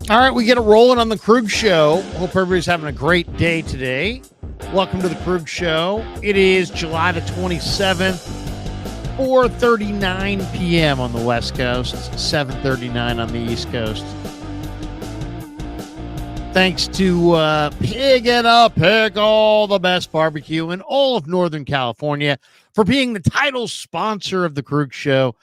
All right, we get it rolling on the Krug Show. Hope everybody's having a great day today. Welcome to the Krug Show. It is July the 27th, 4:39 p.m. on the West Coast, 7:39 on the East Coast. Thanks to Pig and a Pickle, the best barbecue in all of Northern California, for being the title sponsor of the Krug Show.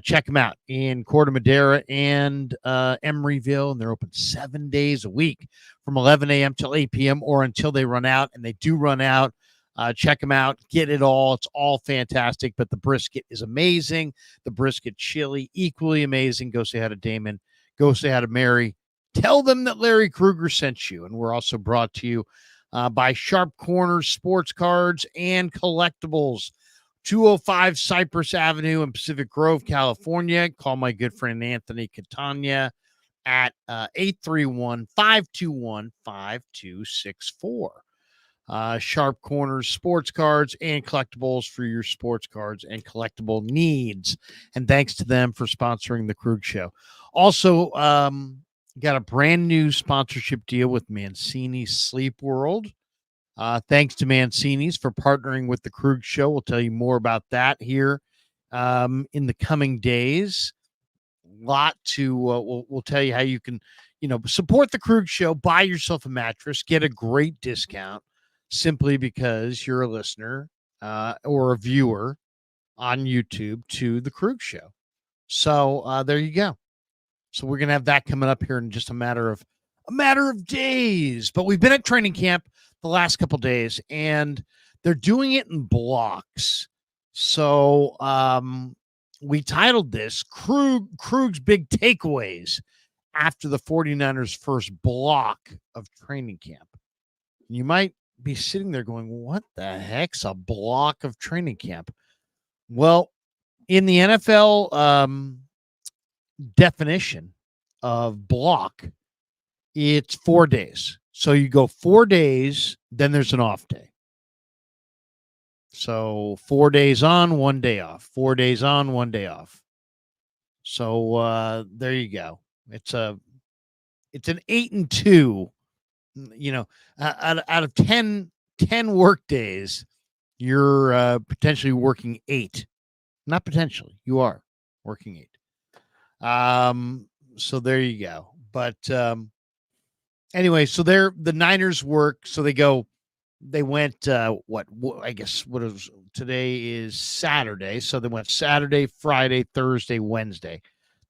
Check them out in Corte Madera and Emeryville, and they're open 7 days a week from 11 a.m. till 8 p.m. or until they run out, and they do run out. Check them out. Get it all. It's all fantastic, but the brisket is amazing. The brisket chili, equally amazing. Go say hi to Damon. Go say hi to Mary. Tell them that Larry Krueger sent you, and we're also brought to you by Sharp Corners Sports Cards and Collectibles. 205 Cypress Avenue in Pacific Grove, California. Call my good friend Anthony Catania at 831-521-5264. Sharp Corners Sports Cards and Collectibles for your sports cards and collectible needs. And thanks to them for sponsoring the Krug Show. Also, got a brand new sponsorship deal with Mancini's Sleep World. Thanks to Mancini's for partnering with the Krug Show. We'll tell you more about that here in the coming days. A lot to we'll tell you how you can, support the Krug Show, buy yourself a mattress, get a great discount simply because you're a listener or a viewer on YouTube to the Krug Show. So there you go. So we're gonna have that coming up here in just a matter of days. But we've been at training camp the last couple days, and they're doing it in blocks. So we titled this Krug's Big Takeaways after the 49ers' first block of training camp. You might be sitting there going, what the heck's a block of training camp? Well, in the NFL definition of block, it's 4 days. So you go 4 days, then there's an off day. So 4 days on, 1 day off. 4 days on, 1 day off. So there you go. It's an 8 and 2. Out of 10 work days, you're potentially working 8. Not potentially, you are working 8. So there you go. But anyway, so the Niners work. So they went, today is Saturday. So they went Saturday, Friday, Thursday, Wednesday.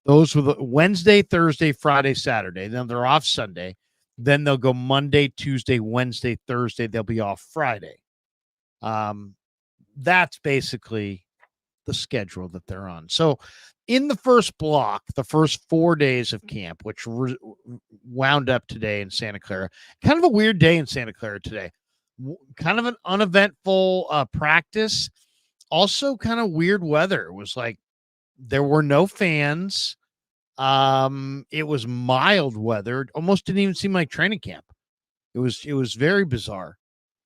Those were the Wednesday, Thursday, Friday, Saturday. Then they're off Sunday. Then they'll go Monday, Tuesday, Wednesday, Thursday. They'll be off Friday. That's basically the schedule that they're on. So in the first block, the first 4 days of camp, which wound up today in Santa Clara, kind of a weird day in Santa Clara today, kind of an uneventful practice. Also kind of weird weather. It was like there were no fans. It was mild weather. It almost didn't even seem like training camp. It was very bizarre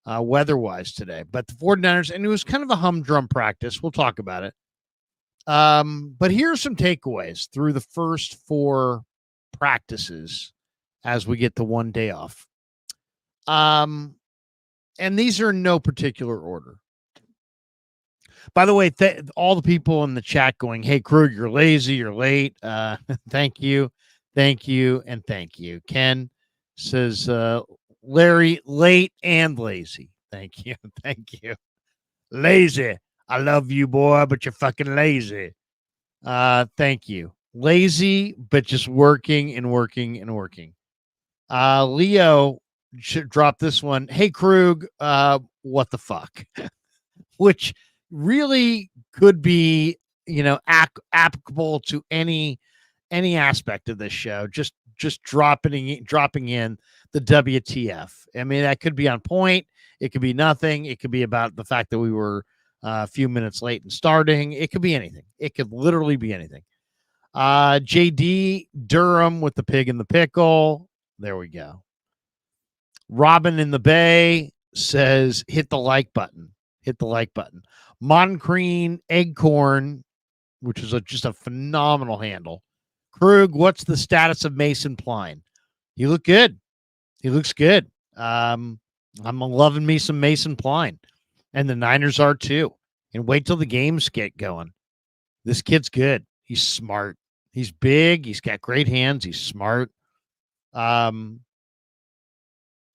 weather-wise today. But the 49ers, and it was kind of a humdrum practice. We'll talk about it. But here are some takeaways through the first 4 practices as we get the 1 day off. And these are in no particular order. By the way, all the people in the chat going, hey, Krug, you're lazy, you're late. Thank you, and thank you. Ken says, Larry, late and lazy. Thank you. Lazy. I love you, boy, but you're fucking lazy. Thank you. Lazy, but just working and working and working. Leo should drop this one. Hey, Krug, what the fuck? Which really could be, applicable to any aspect of this show. Just dropping in the WTF. I mean, that could be on point. It could be nothing. It could be about the fact that we were a few minutes late in starting. It could be anything. It could literally be anything. JD Durham with the pig in the pickle. There we go. Robin in the Bay says, hit the like button. Moncrine Eggcorn, which is just a phenomenal handle. Krug, what's the status of Mason Pline? He looked good. He looks good. I'm loving me some Mason Pline, and the Niners are too. And wait till the games get going. This kid's good. He's smart. He's big. He's got great hands. He's smart. Now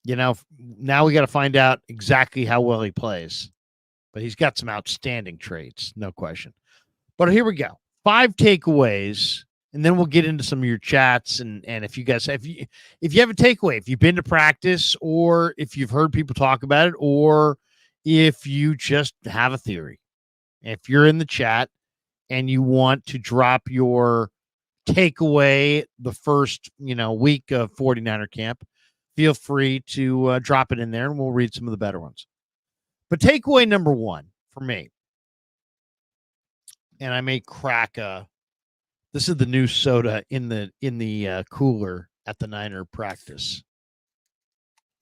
we got to find out exactly how well he plays. But he's got some outstanding traits, no question. But here we go. 5 takeaways, and then we'll get into some of your chats. And if you guys if you have a takeaway, if you've been to practice, or if you've heard people talk about it, or if you just have a theory, if you're in the chat and you want to drop your takeaway the first week of 49er camp, feel free to drop it in there, and we'll read some of the better ones. But takeaway number 1 for me, and I may crack this is the new soda in the cooler at the Niner practice.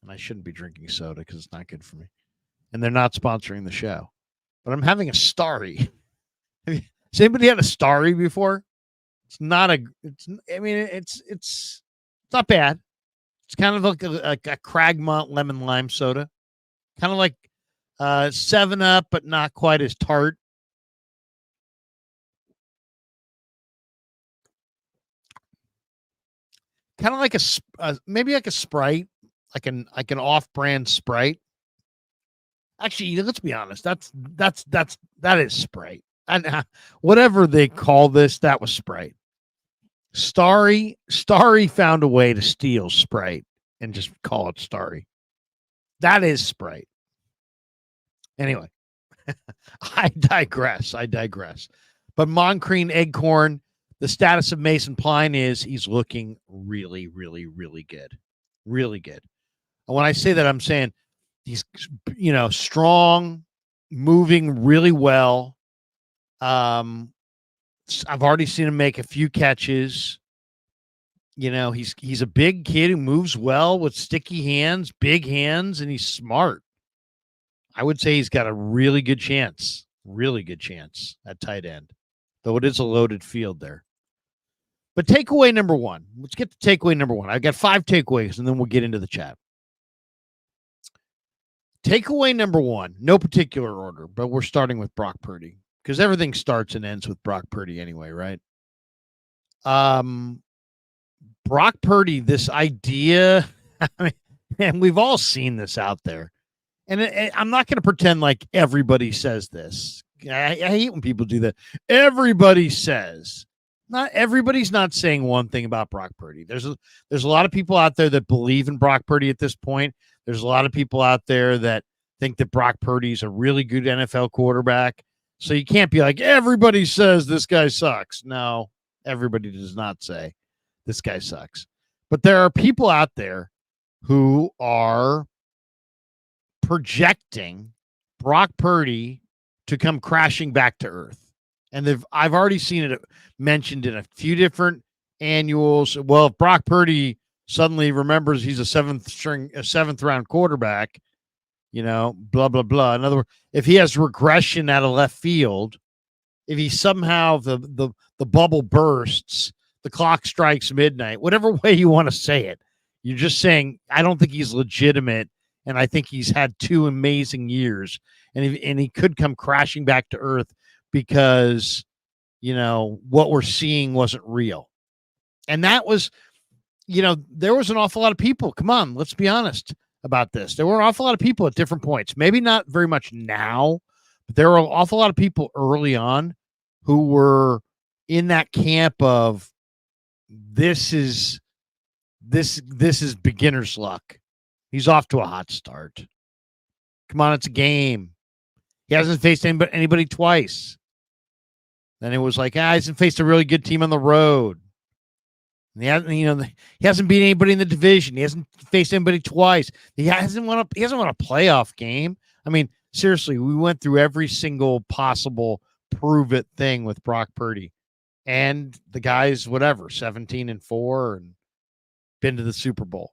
And I shouldn't be drinking soda because it's not good for me. And they're not sponsoring the show. But I'm having a Starry. Has anybody had a Starry before? It's not it's not bad. It's kind of like a Cragmont lemon lime soda. Kind of like 7-Up, but not quite as tart. Kind of like maybe like a Sprite, like an off-brand Sprite. Actually, let's be honest. That is Sprite. And whatever they call this, that was Sprite. Starry found a way to steal Sprite and just call it Starry. That is Sprite. Anyway, I digress. But Moncrine Eggcorn, the status of Mason Pline is he's looking really, really, really good. Really good. And when I say that, I'm saying he's, strong, moving really well. I've already seen him make a few catches. He's a big kid who moves well with sticky hands, big hands, and he's smart. I would say he's got a really good chance at tight end, though it is a loaded field there. But takeaway number 1. Let's get to takeaway number 1. I've got 5 takeaways, and then we'll get into the chat. Takeaway number 1, no particular order, but we're starting with Brock Purdy because everything starts and ends with Brock Purdy anyway, right? Brock Purdy, this idea, and we've all seen this out there. And I'm not going to pretend like everybody says this. I hate when people do that. Everybody says. Not everybody's not saying one thing about Brock Purdy. There's a lot of people out there that believe in Brock Purdy at this point. There's a lot of people out there that think that Brock Purdy's a really good NFL quarterback. So you can't be like, everybody says this guy sucks. No, everybody does not say this guy sucks. But there are people out there who are projecting Brock Purdy to come crashing back to earth. And I've already seen it mentioned in a few different annuals. Well, if Brock Purdy suddenly remembers he's a seventh round quarterback, blah, blah, blah. In other words, if he has regression out of left field, if he somehow the bubble bursts, the clock strikes midnight, whatever way you want to say it, you're just saying, I don't think he's legitimate. And I think he's had 2 amazing years, and he could come crashing back to earth because, what we're seeing wasn't real. And that was, there was an awful lot of people. Come on, let's be honest about this. There were an awful lot of people at different points, maybe not very much now, but there were an awful lot of people early on who were in that camp of this is beginner's luck. He's off to a hot start. Come on, it's a game. He hasn't faced anybody twice. Then it was like, he hasn't faced a really good team on the road. And he hasn't beat anybody in the division. He hasn't faced anybody twice. He hasn't won a playoff game. I mean, seriously, we went through every single possible prove it thing with Brock Purdy. And the guy's 17-4 and been to the Super Bowl.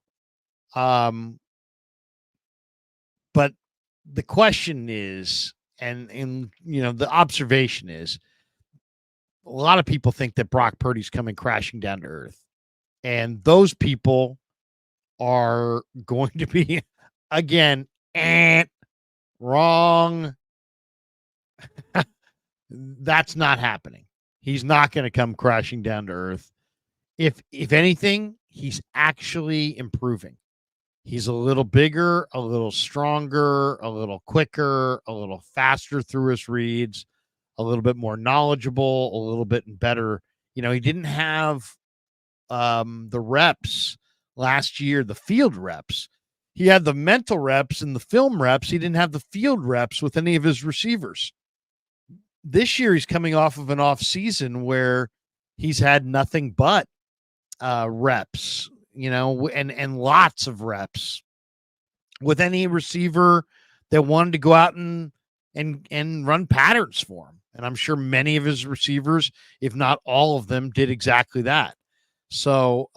But the question is, and the observation is, a lot of people think that Brock Purdy's coming crashing down to earth. And those people are going to be, again, wrong. That's not happening. He's not going to come crashing down to earth. If anything, he's actually improving. He's a little bigger, a little stronger, a little quicker, a little faster through his reads, a little bit more knowledgeable, a little bit better. He didn't have the reps last year, the field reps. He had the mental reps and the film reps. He didn't have the field reps with any of his receivers. This year, he's coming off of an off season where he's had nothing but reps, and lots of reps with any receiver that wanted to go out and run patterns for him. And I'm sure many of his receivers, if not all of them, did exactly that. So,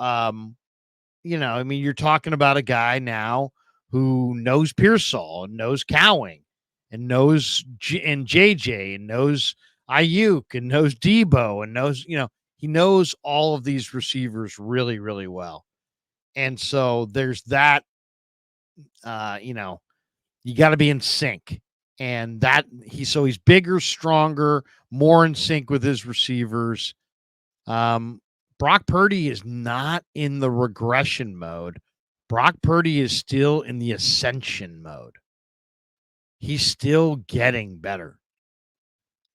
you're talking about a guy now who knows Pearsall and knows Cowing and knows and JJ and knows Ayuk and knows Debo and knows, he knows all of these receivers really, really well. And so there's that, you got to be in sync. And that he's bigger, stronger, more in sync with his receivers. Brock Purdy is not in the regression mode. Brock Purdy is still in the ascension mode. He's still getting better.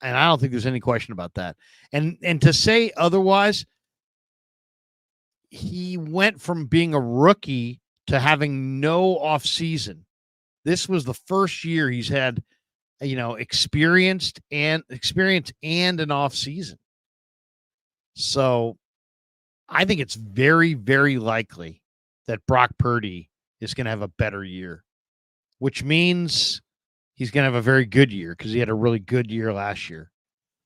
And I don't think there's any question about that. And to say otherwise, he went from being a rookie to having no off season. This was the first year he's had, experience and an off season. So I think it's very, very likely that Brock Purdy is going to have a better year, which means he's going to have a very good year because he had a really good year last year.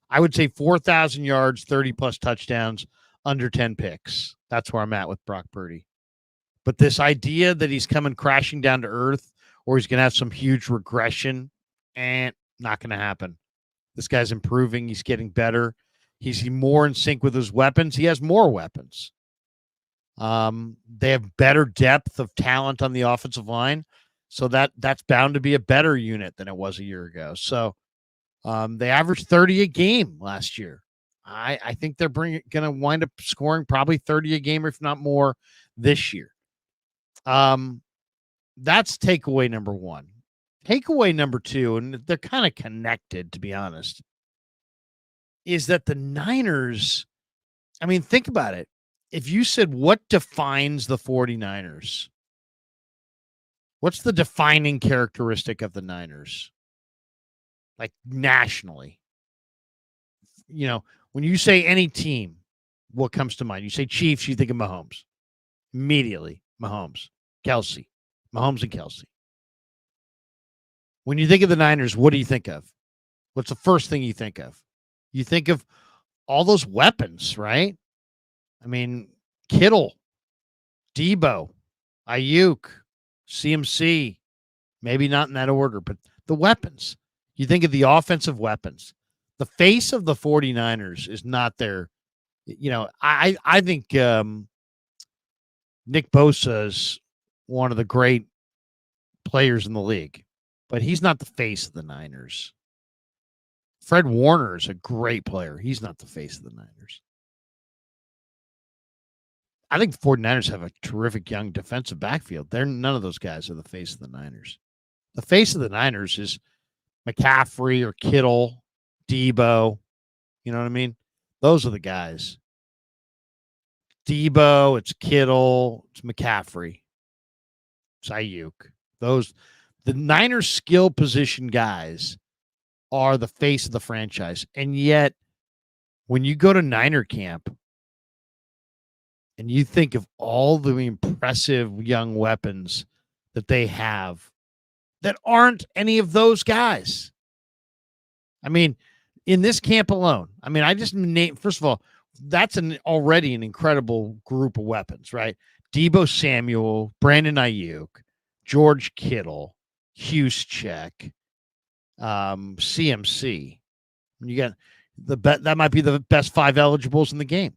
I would say 4,000 yards, 30-plus touchdowns, under 10 picks. That's where I'm at with Brock Purdy. But this idea that he's coming crashing down to earth or he's going to have some huge regression, not going to happen. This guy's improving. He's getting better. He's more in sync with his weapons. He has more weapons. They have better depth of talent on the offensive line. So that's bound to be a better unit than it was a year ago. So they averaged 30 a game last year. I think they're going to wind up scoring probably 30 a game, if not more, this year. That's takeaway number one. Takeaway number two, and they're kind of connected, to be honest, is that the Niners, think about it. If you said what defines the 49ers, what's the defining characteristic of the Niners? Like nationally, when you say any team, what comes to mind? You say Chiefs, you think of Mahomes. Immediately, Mahomes, Kelsey, Mahomes and Kelsey. When you think of the Niners, what do you think of? What's the first thing you think of? You think of all those weapons, right? Kittle, Debo, Ayuk, CMC, maybe not in that order, but the weapons. You think of the offensive weapons. The face of the 49ers is not there. I think Nick Bosa is one of the great players in the league, but he's not the face of the Niners. Fred Warner is a great player. He's not the face of the Niners. I think the 49ers have a terrific young defensive backfield. None of those guys are the face of the Niners. The face of the Niners is McCaffrey or Kittle, Debo. You know what I mean? Those are the guys. Debo, it's Kittle, it's McCaffrey, it's Ayuk. The Niners skill position guys are the face of the franchise. And yet, when you go to Niner camp and you think of all the impressive young weapons that they have that aren't any of those guys. In this camp alone, I just named, first of all, that's already an incredible group of weapons, right? Debo Samuel, Brandon Ayuk, George Kittle, Juszczyk, CMC. You got that might be the best 5 eligibles in the game.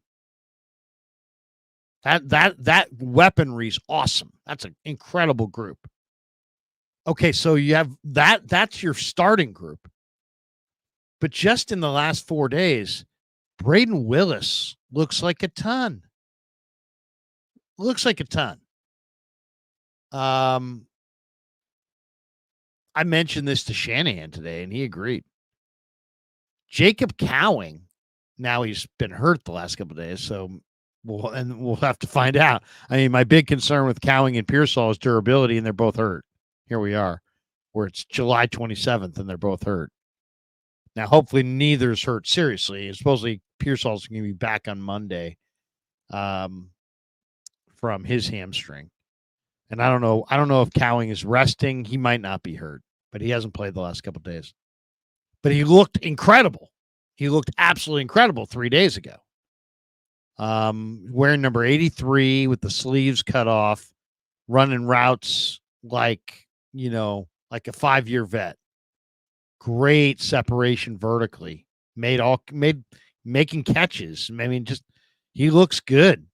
That weaponry is awesome. That's an incredible group. Okay, so you have that's your starting group. But just in the last 4 days, Braden Willis looks like a ton. Looks like a ton. I mentioned this to Shanahan today, and he agreed. Jacob Cowing, now he's been hurt the last couple of days, so we'll have to find out. I mean, my big concern with Cowing and Pearsall is durability, and they're both hurt. Here we are, where it's July 27th, and they're both hurt. Now, hopefully, neither's hurt seriously. Supposedly, Pearsall's going to be back on Monday from his hamstring. And I don't know if Cowing is resting. He might not be hurt, but he hasn't played the last couple of days. But he looked incredible. He looked absolutely incredible 3 days ago. Wearing number 83 with the sleeves cut off, running routes like a 5-year vet. Great separation vertically. Making catches. I mean, just he looks good.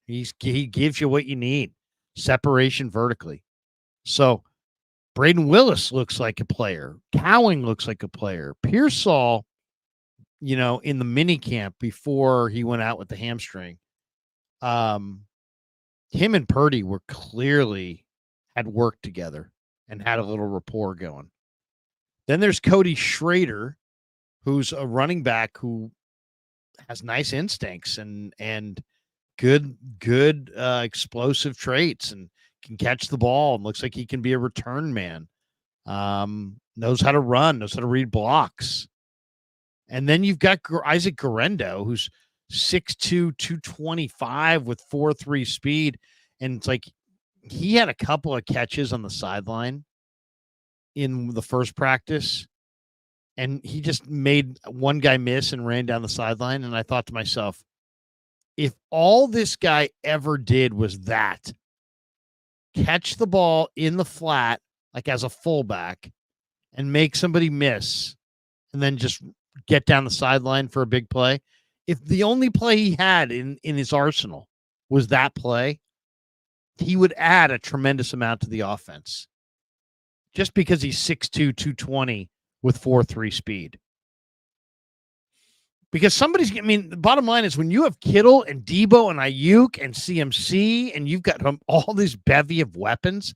He gives you what you need. Separation vertically. So Braden Willis looks like a player. Cowing looks like a player. Pearsall, in the mini camp before he went out with the hamstring, him and Purdy were clearly had worked together and had a little rapport going. Then there's Cody Schrader, who's a running back who has nice instincts and good explosive traits and can catch the ball and looks like he can be a return man. Knows how to run, knows how to read blocks. And then you've got Isaac Guerrero, who's 6'2", 225 with 4.3 speed. And it's like he had a couple of catches on the sideline in the first practice, and he just made one guy miss and ran down the sideline. And I thought to myself, if all this guy ever did was that, catch the ball in the flat, like as a fullback, and make somebody miss, and then just get down the sideline for a big play. If the only play he had in his arsenal was that play, he would add a tremendous amount to the offense. Just because he's 6'2", 220 with 4.3 speed. Because the bottom line is when you have Kittle and Debo and Ayuk and CMC and you've got all this bevy of weapons,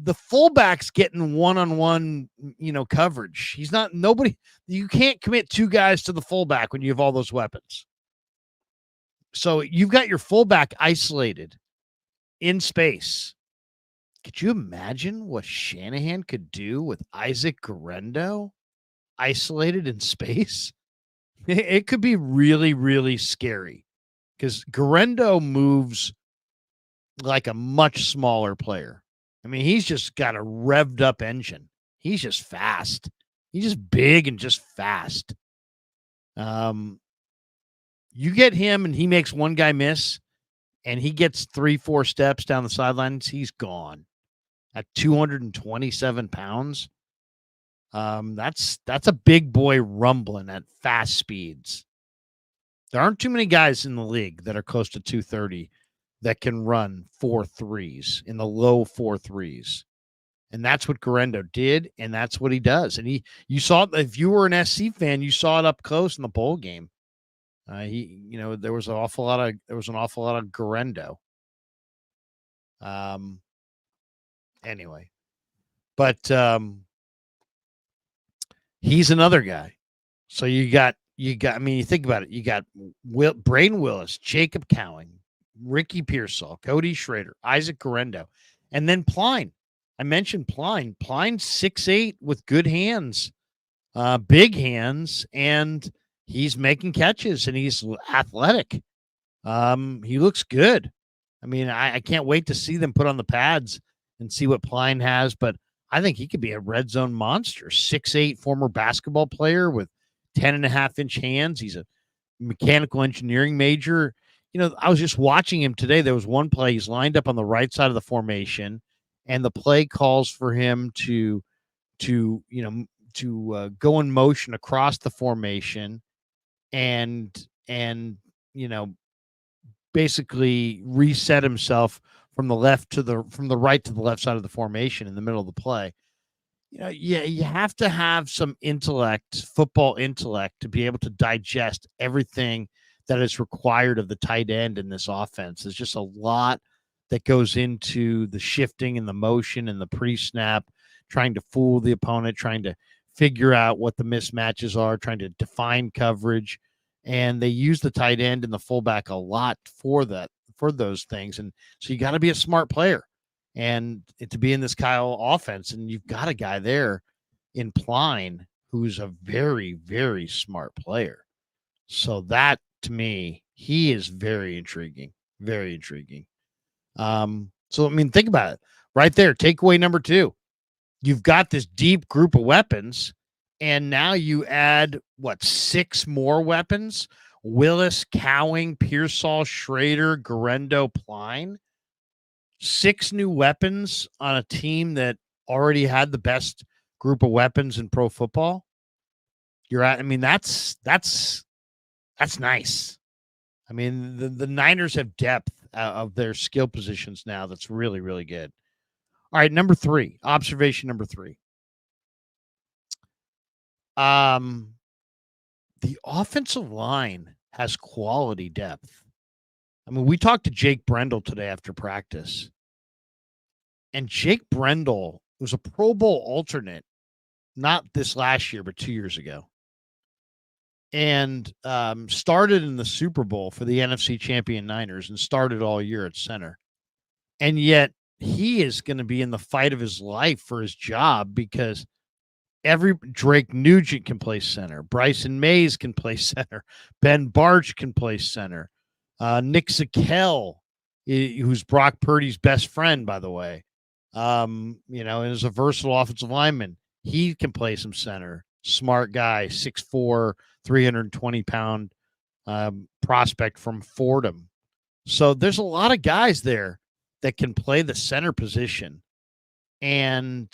the fullback's getting one-on-one, coverage. You can't commit two guys to the fullback when you have all those weapons. So you've got your fullback isolated in space. Could you imagine what Shanahan could do with Isaac Guerrero isolated in space? It could be really, really scary because Guerrero moves like a much smaller player. I mean, he's just got a revved up engine. He's just fast. He's just big and just fast. You get him and he makes one guy miss and he gets 3-4 steps down the sidelines. He's gone at 227 pounds. That's a big boy rumbling at fast speeds. There aren't too many guys in the league that are close to 230 that can run 4.3s in the low 4.3s. And that's what Guerrero did, and that's what he does. And you saw it, if you were an SC fan, you saw it up close in the bowl game. There was an awful lot of Guerrero. Anyway, but he's another guy. So you got. I mean, you think about it. You got Braden Willis, Jacob Cowing, Ricky Pearsall, Cody Schrader, Isaac Guerrero, and then Pline. I mentioned Pline. Pline's 6'8" with good hands, big hands, and he's making catches and he's athletic. He looks good. I mean, I can't wait to see them put on the pads and see what Pline has, but I think he could be a red zone monster. 6'8" former basketball player with 10.5-inch hands. He's a mechanical engineering major. I was just watching him today. There was one play. He's lined up on the right side of the formation, and the play calls for him to go in motion across the formation and basically reset himself from the right to the left side of the formation in the middle of the play. You have to have some intellect, football intellect, to be able to digest everything that is required of the tight end in this offense. There's just a lot that goes into the shifting and the motion and the pre-snap, trying to fool the opponent, trying to figure out what the mismatches are, trying to define coverage. And they use the tight end and the fullback a lot for those things. And so you got to be a smart player and to be in this Kyle offense. And you've got a guy there in Pline who's a very, very smart player. So that, to me, he is very intriguing, very intriguing. So, I mean, think about it right there. Takeaway number 2. You've got this deep group of weapons, and now you add, 6 more weapons? Willis, Cowing, Pearsall, Schrader, Garendo, Pline. 6 new weapons on a team that already had the best group of weapons in pro football. That's nice. I mean, the Niners have depth of their skill positions now. That's really, really good. All right, number 3, observation number 3. The offensive line has quality depth. I mean, we talked to Jake Brendel today after practice, and Jake Brendel was a Pro Bowl alternate, not this last year, but 2 years ago, and started in the Super Bowl for the NFC champion Niners and started all year at center. And yet he is going to be in the fight of his life for his job because Drake Nugent can play center. Bryson Mays can play center. Ben Barch can play center. Nick Zakelj, who's Brock Purdy's best friend, by the way, and is a versatile offensive lineman. He can play some center. Smart guy, 6'4", 320-pound prospect from Fordham. So there's a lot of guys there that can play the center position. And,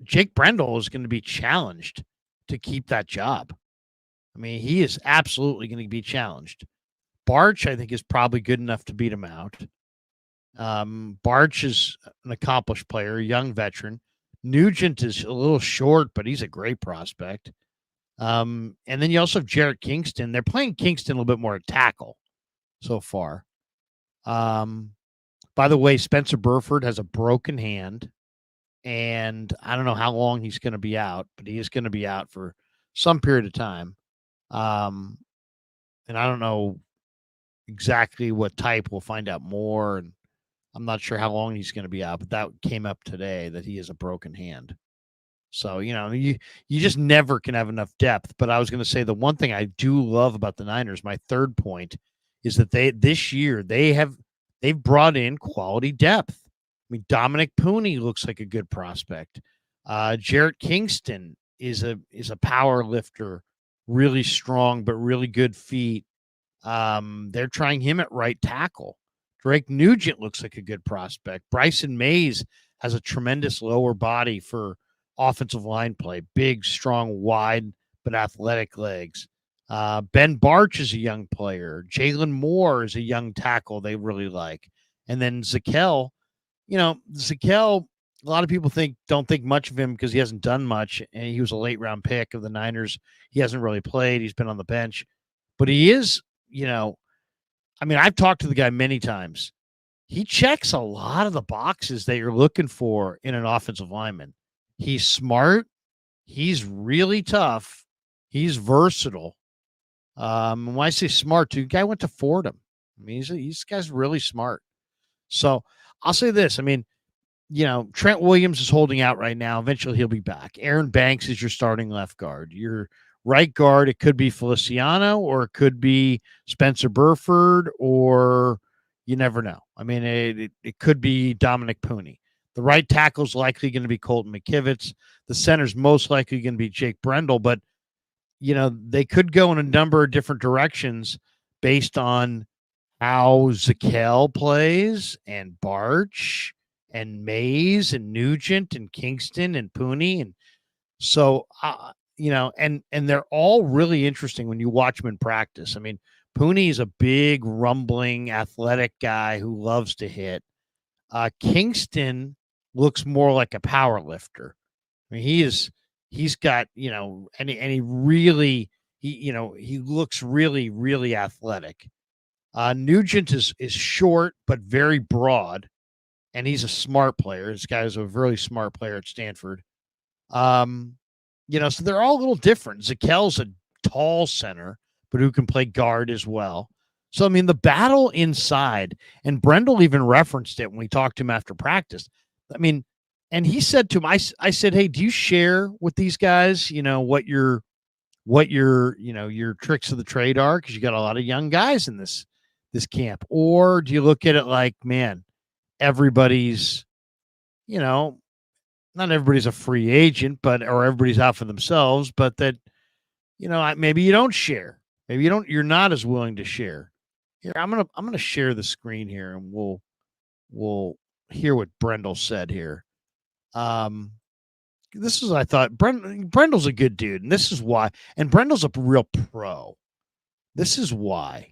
Jake Brendel is going to be challenged to keep that job. I mean, he is absolutely going to be challenged. Barch, I think, is probably good enough to beat him out. Barch is an accomplished player, a young veteran. Nugent is a little short, but he's a great prospect. And then you also have Jarrett Kingston. They're playing Kingston a little bit more at tackle so far. By the way, Spencer Burford has a broken hand, and I don't know how long he's going to be out, but he is going to be out for some period of time. And I don't know exactly what type. We'll find out more, and I'm not sure how long he's going to be out, but that came up today that he has a broken hand. So, you just never can have enough depth. But I was going to say the one thing I do love about the Niners, my third point, is that this year they've brought in quality depth. I mean, Dominic Pooney looks like a good prospect. Jarrett Kingston is a power lifter, really strong but really good feet. They're trying him at right tackle. Drake Nugent looks like a good prospect. Bryson Mays has a tremendous lower body for offensive line play. Big, strong, wide, but athletic legs. Ben Barch is a young player. Jalen Moore is a young tackle they really like. And then Zakelj, a lot of people don't think much of him because he hasn't done much. And he was a late round pick of the Niners. He hasn't really played. He's been on the bench. But he is, I've talked to the guy many times. He checks a lot of the boxes that you're looking for in an offensive lineman. He's smart. He's really tough. He's versatile. When I say smart, too, the guy went to Fordham. I mean, this guy's really smart. So I'll say this. I mean, Trent Williams is holding out right now. Eventually he'll be back. Aaron Banks is your starting left guard. Your right guard, it could be Feliciano or it could be Spencer Burford, or you never know. I mean, it could be Dominic Pooney. The right tackle is likely going to be Colton McKivitz. The center's most likely going to be Jake Brendel, but they could go in a number of different directions based on how Zakelj plays and Barch and Mays and Nugent and Kingston and Pooney. And so, and they're all really interesting when you watch them in practice. I mean, Pooney's a big, rumbling, athletic guy who loves to hit. Kingston looks more like a power lifter. I mean, he's got, and he really, he looks really, really athletic. Nugent is short, but very broad, and he's a smart player. This guy's a really smart player at Stanford. So they're all a little different. Zakel's a tall center, but who can play guard as well. So, I mean, the battle inside, and Brendel even referenced it when we talked to him after practice. I mean, and he said to him, I said, hey, do you share with these guys, what your your tricks of the trade are? Because you got a lot of young guys in this camp. Or do you look at it like, man, everybody's, not everybody's a free agent, or everybody's out for themselves, but that, maybe you don't share. Maybe you're not as willing to share. Here, I'm going to share the screen here, and we'll hear what Brendel said here. This is, I thought, Brendel's a good dude, and this is why. And Brendel's a real pro. This is why.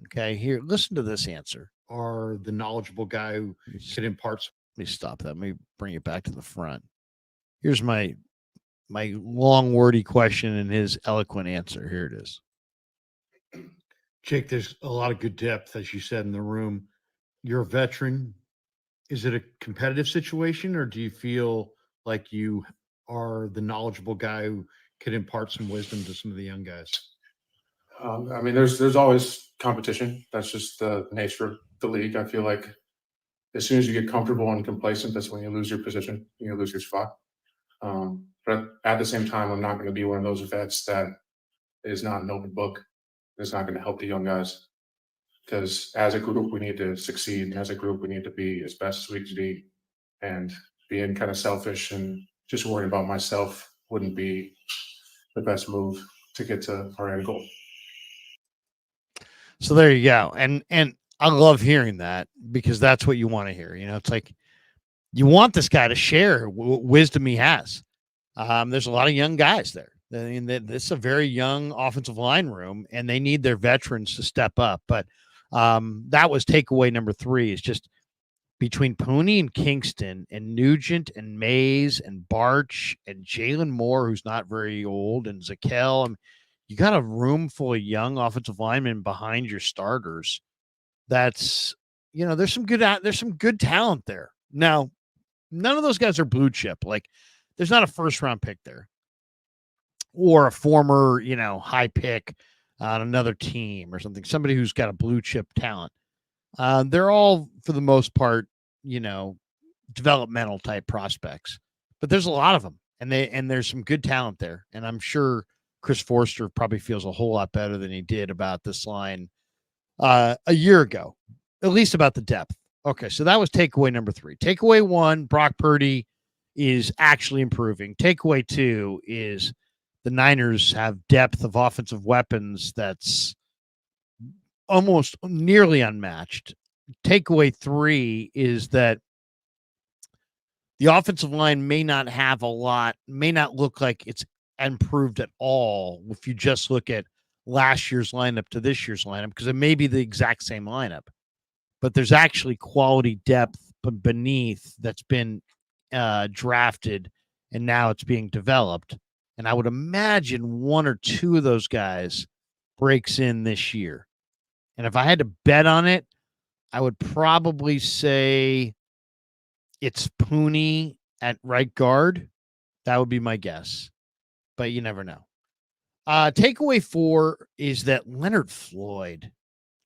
Okay, here, listen to this answer. Are the knowledgeable guy who can impart. Let me stop that. Let me bring it back to the front. Here's my long, wordy question and his eloquent answer. Here it is. Jake, there's a lot of good depth, as you said, in the room. You're a veteran. Is it a competitive situation, or do you feel like you are the knowledgeable guy who could impart some wisdom to some of the young guys? I mean, there's always competition. That's just the nature of the league. I feel like as soon as you get comfortable and complacent, that's when you lose your position, you lose your spot. But at the same time, I'm not going to be one of those vets that is not an open book. It's not going to help the young guys, because as a group, we need to succeed. As a group, we need to be as best as we can be, and being kind of selfish and just worrying about myself wouldn't be the best move to get to our end goal. So there you go. And I love hearing that, because that's what you want to hear. It's like you want this guy to share wisdom he has. There's a lot of young guys there. I mean, this is a very young offensive line room, and they need their veterans to step up. But that was takeaway number 3, is just between Pooney and Kingston and Nugent and Mays and Barch and Jalen Moore, who's not very old, and Zakel. You got a room full of young offensive linemen behind your starters. That's, there's some good talent there. Now, none of those guys are blue chip. Like, there's not a first round pick there, or a former, high pick on another team or something, somebody who's got a blue chip talent. They're all, for the most part, developmental type prospects, but there's a lot of them, and there's some good talent there. And I'm sure Chris Forster probably feels a whole lot better than he did about this line a year ago, at least about the depth. Okay, so that was takeaway number 3. Takeaway 1, Brock Purdy is actually improving. Takeaway 2 is the Niners have depth of offensive weapons that's almost nearly unmatched. Takeaway 3 is that the offensive line may not look like it's improved at all if you just look at last year's lineup to this year's lineup, because it may be the exact same lineup, but there's actually quality depth beneath that's been drafted, and now it's being developed. And I would imagine 1 or 2 of those guys breaks in this year. And if I had to bet on it, I would probably say it's Pooney at right guard. That would be my guess, but you never know. Takeaway 4 is that Leonard Floyd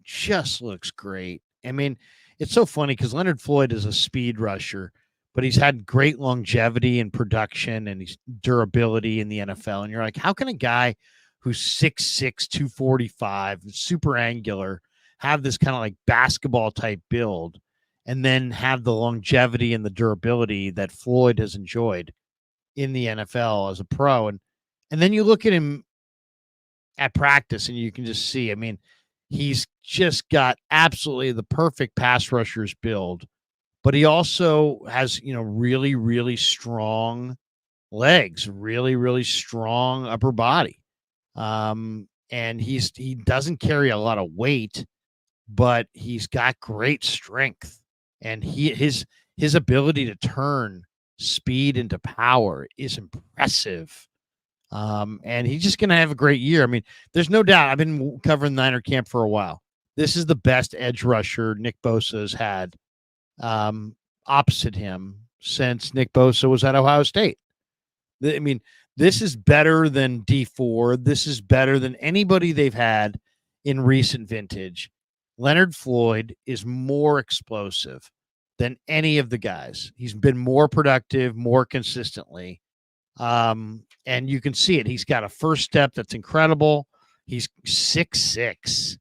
just looks great. I mean, it's so funny because Leonard Floyd is a speed rusher, but he's had great longevity and production and he's durability in the NFL. And you're like, how can a guy who's 6'6", 245, super angular, have this kind of like basketball type build, and then have the longevity and the durability that Floyd has enjoyed in the NFL as a pro? And then you look at him at practice and you can just see, I mean, he's just got absolutely the perfect pass rusher's build, but he also has, really, really strong legs, really, really strong upper body. and he doesn't carry a lot of weight, but he's got great strength, and his ability to turn speed into power is impressive. And he's just going to have a great year. I mean, there's no doubt. I've been covering Niner camp for a while. This is the best edge rusher Nick Bosa has had opposite him since Nick Bosa was at Ohio State. I mean, this is better than D Ford. This is better than anybody they've had in recent vintage. Leonard Floyd is more explosive than any of the guys. He's been more productive, more consistently. And you can see it. He's got a first step that's incredible. He's 6'6",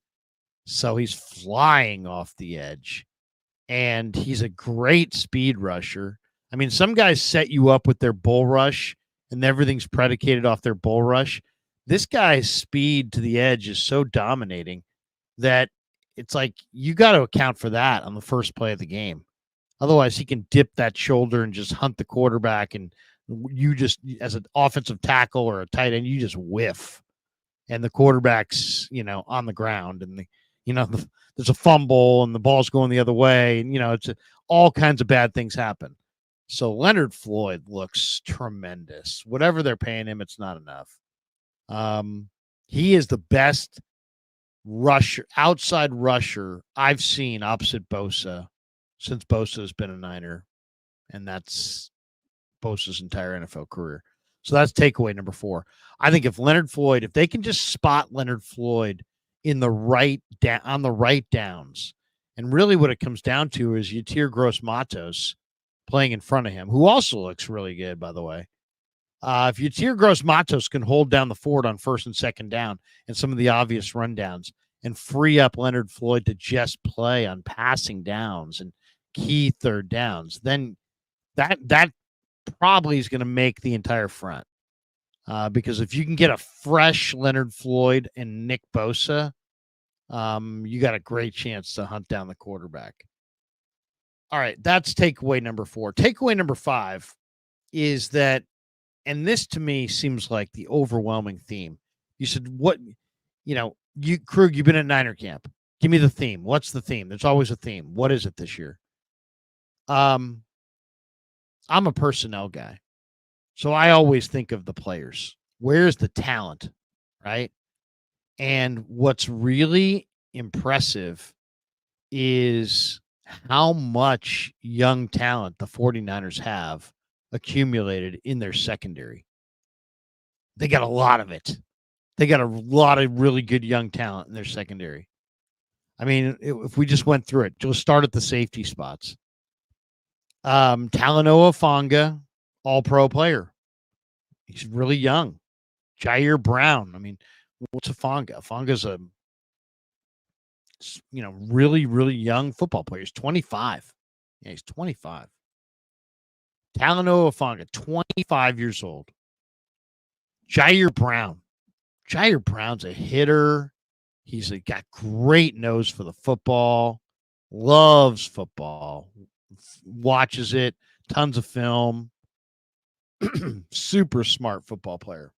so he's flying off the edge. And he's a great speed rusher. I mean, some guys set you up with their bull rush, and everything's predicated off their bull rush. This guy's speed to the edge is so dominating that it's like you got to account for that on the first play of the game. Otherwise, he can dip that shoulder and just hunt the quarterback, and you just, as an offensive tackle or a tight end, you just whiff, and the quarterback's, on the ground, and there's a fumble and the ball's going the other way, and it's all kinds of bad things happen. So Leonard Floyd looks tremendous. Whatever they're paying him, it's not enough. He is the best outside rusher I've seen opposite Bosa since Bosa has been a Niner, and that's Bosa's entire NFL career. So that's takeaway number 4. I think if they can just spot Leonard Floyd on the right downs, and really what it comes down to is Yatir Gross-Matos playing in front of him, who also looks really good, by the way. If Yatir Gross-Matos can hold down the fort on first and second down and some of the obvious rundowns and free up Leonard Floyd to just play on passing downs and key third downs, then that probably is going to make the entire front. Because if you can get a fresh Leonard Floyd and Nick Bosa, you got a great chance to hunt down the quarterback. All right, that's takeaway number 4. Takeaway number 5 is that, and this to me seems like the overwhelming theme. You said, Krug, you've been at Niner camp. Give me the theme. What's the theme? There's always a theme. What is it this year? I'm a personnel guy. So I always think of the players. Where's the talent, right? And what's really impressive is how much young talent the 49ers have accumulated in their secondary. They got a lot of it. They got a lot of really good young talent in their secondary. I mean, if we just went through it, we'll start at the safety spots. Talanoa Fonga, all-pro player. He's really young. Jair Brown. I mean, what's a Fonga? Fonga's a really, really young football player. He's 25. Yeah, he's 25. Talanoa Fonga, 25 years old. Jair Brown. Jair Brown's a hitter. He's got great nose for the football. Loves football. Watches it. Tons of film. Super smart football player.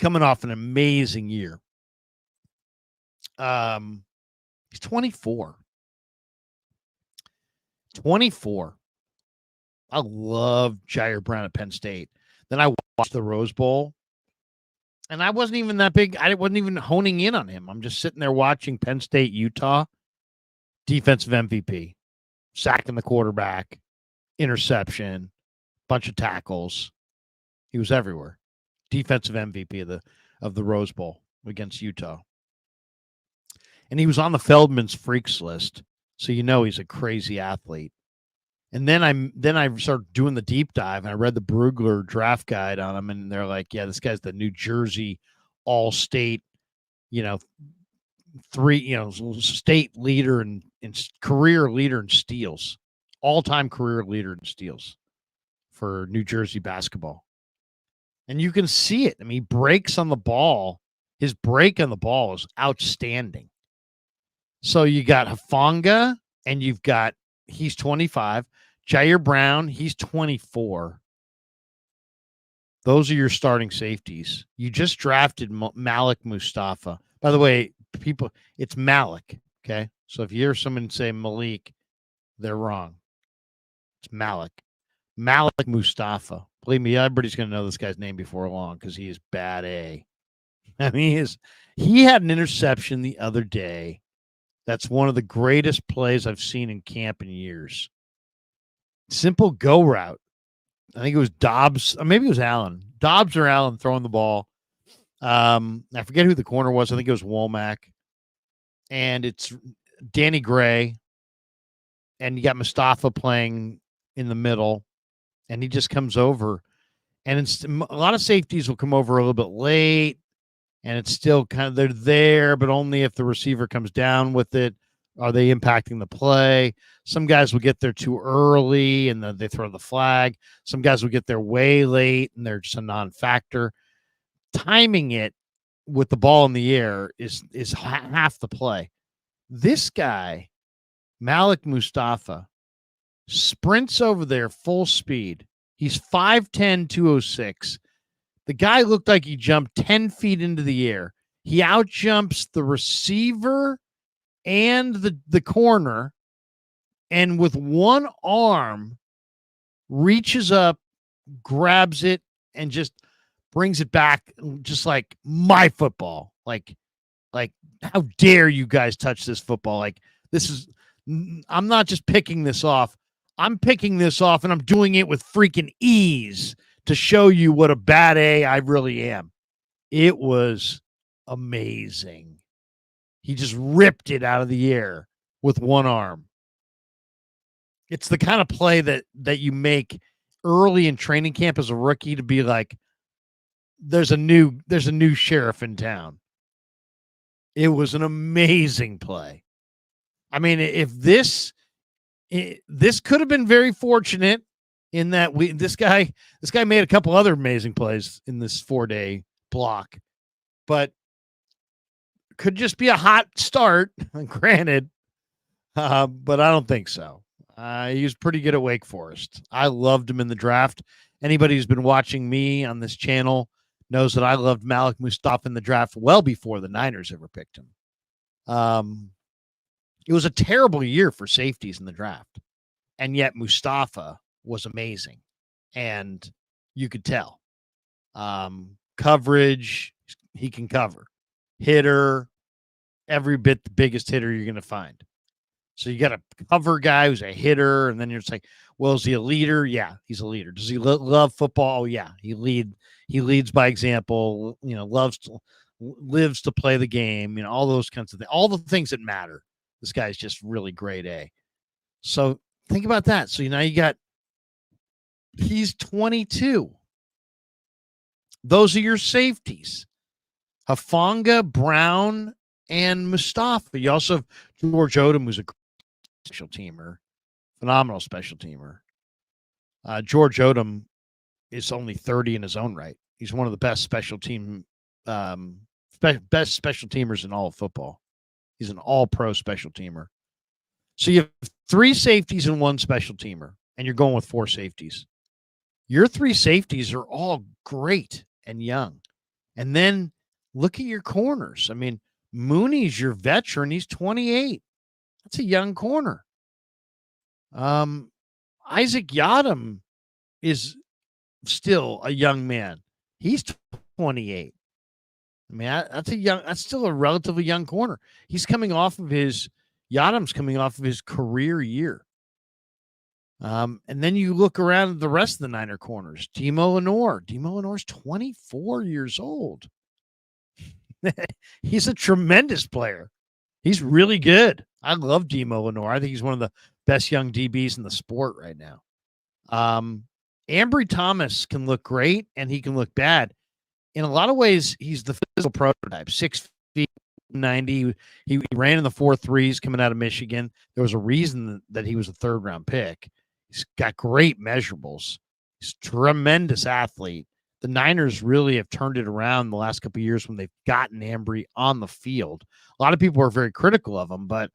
Coming off an amazing year. He's 24. 24. I love Jair Brown at Penn State. Then I watched the Rose Bowl, and I wasn't even that big. I wasn't even honing in on him. I'm just sitting there watching Penn State, Utah, defensive MVP, sacking the quarterback, interception, bunch of tackles. He was everywhere. Defensive MVP of the Rose Bowl against Utah. And he was on the Feldman's Freaks list, so he's a crazy athlete. And then I started doing the deep dive, and I read the Brugler draft guide on him, and they're like, yeah, this guy's the New Jersey All-State, state leader and career leader in steals, all-time career leader in steals for New Jersey basketball. And you can see it. I mean, he breaks on the ball. His break on the ball is outstanding. So you got Hufanga, and he's 25. Jair Brown, he's 24. Those are your starting safeties. You just drafted Malik Mustafa. By the way, people, it's Malik. Okay. So if you hear someone say Malik, they're wrong. It's Malik. Malik Mustafa. Believe me, everybody's going to know this guy's name before long because he is bad A. I mean, he had an interception the other day. That's one of the greatest plays I've seen in camp in years. Simple go route. I think it was Dobbs, or maybe it was Allen. Dobbs or Allen throwing the ball. I forget who the corner was. I think it was Womack. And it's Danny Gray. And you got Mustafa playing in the middle. And he just comes over. And a lot of safeties will come over a little bit late. And it's still kind of, they're there, but only if the receiver comes down with it. Are they impacting the play? Some guys will get there too early and then they throw the flag. Some guys will get there way late and they're just a non-factor. Timing it with the ball in the air is half the play. This guy, Malik Mustafa, sprints over there full speed. He's 5'10", 206. The guy looked like he jumped 10 feet into the air. He outjumps the receiver and the corner, and with one arm reaches up, grabs it, and just brings it back, just like my football. Like how dare you guys touch this football? Like, this is, I'm not just picking this off. I'm picking this off, and I'm doing it with freaking ease to show you what a bad A I really am. It was amazing. He just ripped it out of the air with one arm. It's the kind of play that you make early in training camp as a rookie to be like, there's a new sheriff in town. It was an amazing play. I mean, if this could have been very fortunate in that this guy made a couple other amazing plays in this 4-day block, but could just be a hot start, granted, but I don't think so. He was pretty good at Wake Forest. I loved him in the draft. Anybody who's been watching me on this channel knows that I loved Malik Mustafa in the draft well before the Niners ever picked him. It was a terrible year for safeties in the draft, and yet Mustafa was amazing, and you could tell. Coverage, he can cover. Hitter, every bit the biggest hitter you're going to find. So you got a cover guy who's a hitter, and then you're just like, well, is he a leader? Yeah, he's a leader. Does he love football? Oh, yeah, he leads by example. You know, lives to play the game. You know, all those kinds of things, all the things that matter. This guy's just really grade A. So think about that. So now he's 22. Those are your safeties. Hufanga, Brown, and Mustafa. You also have George Odom, who's a special teamer, phenomenal special teamer. George Odom is only 30 in his own right. He's one of the best special teamers in all of football. He's an all-pro special teamer. So you have 3 safeties and 1 special teamer, and you're going with 4 safeties. Your 3 safeties are all great and young. And then look at your corners. I mean, Mooney's your veteran. He's 28. That's a young corner. Isaac Yadam is still a young man. He's 28. I mean, that's still a relatively young corner. Yadam's coming off of his career year. And then you look around at the rest of the Niner corners. Demo Lenore's 24 years old. He's a tremendous player. He's really good. I love Demo Lenore. I think he's one of the best young DBs in the sport right now. Ambry Thomas can look great and he can look bad. In a lot of ways, he's the physical prototype. 6 feet, 90. He ran in the 4.3s coming out of Michigan. There was a reason that he was a 3rd-round pick. He's got great measurables. He's a tremendous athlete. The Niners really have turned it around the last couple of years when they've gotten Ambry on the field. A lot of people are very critical of him, but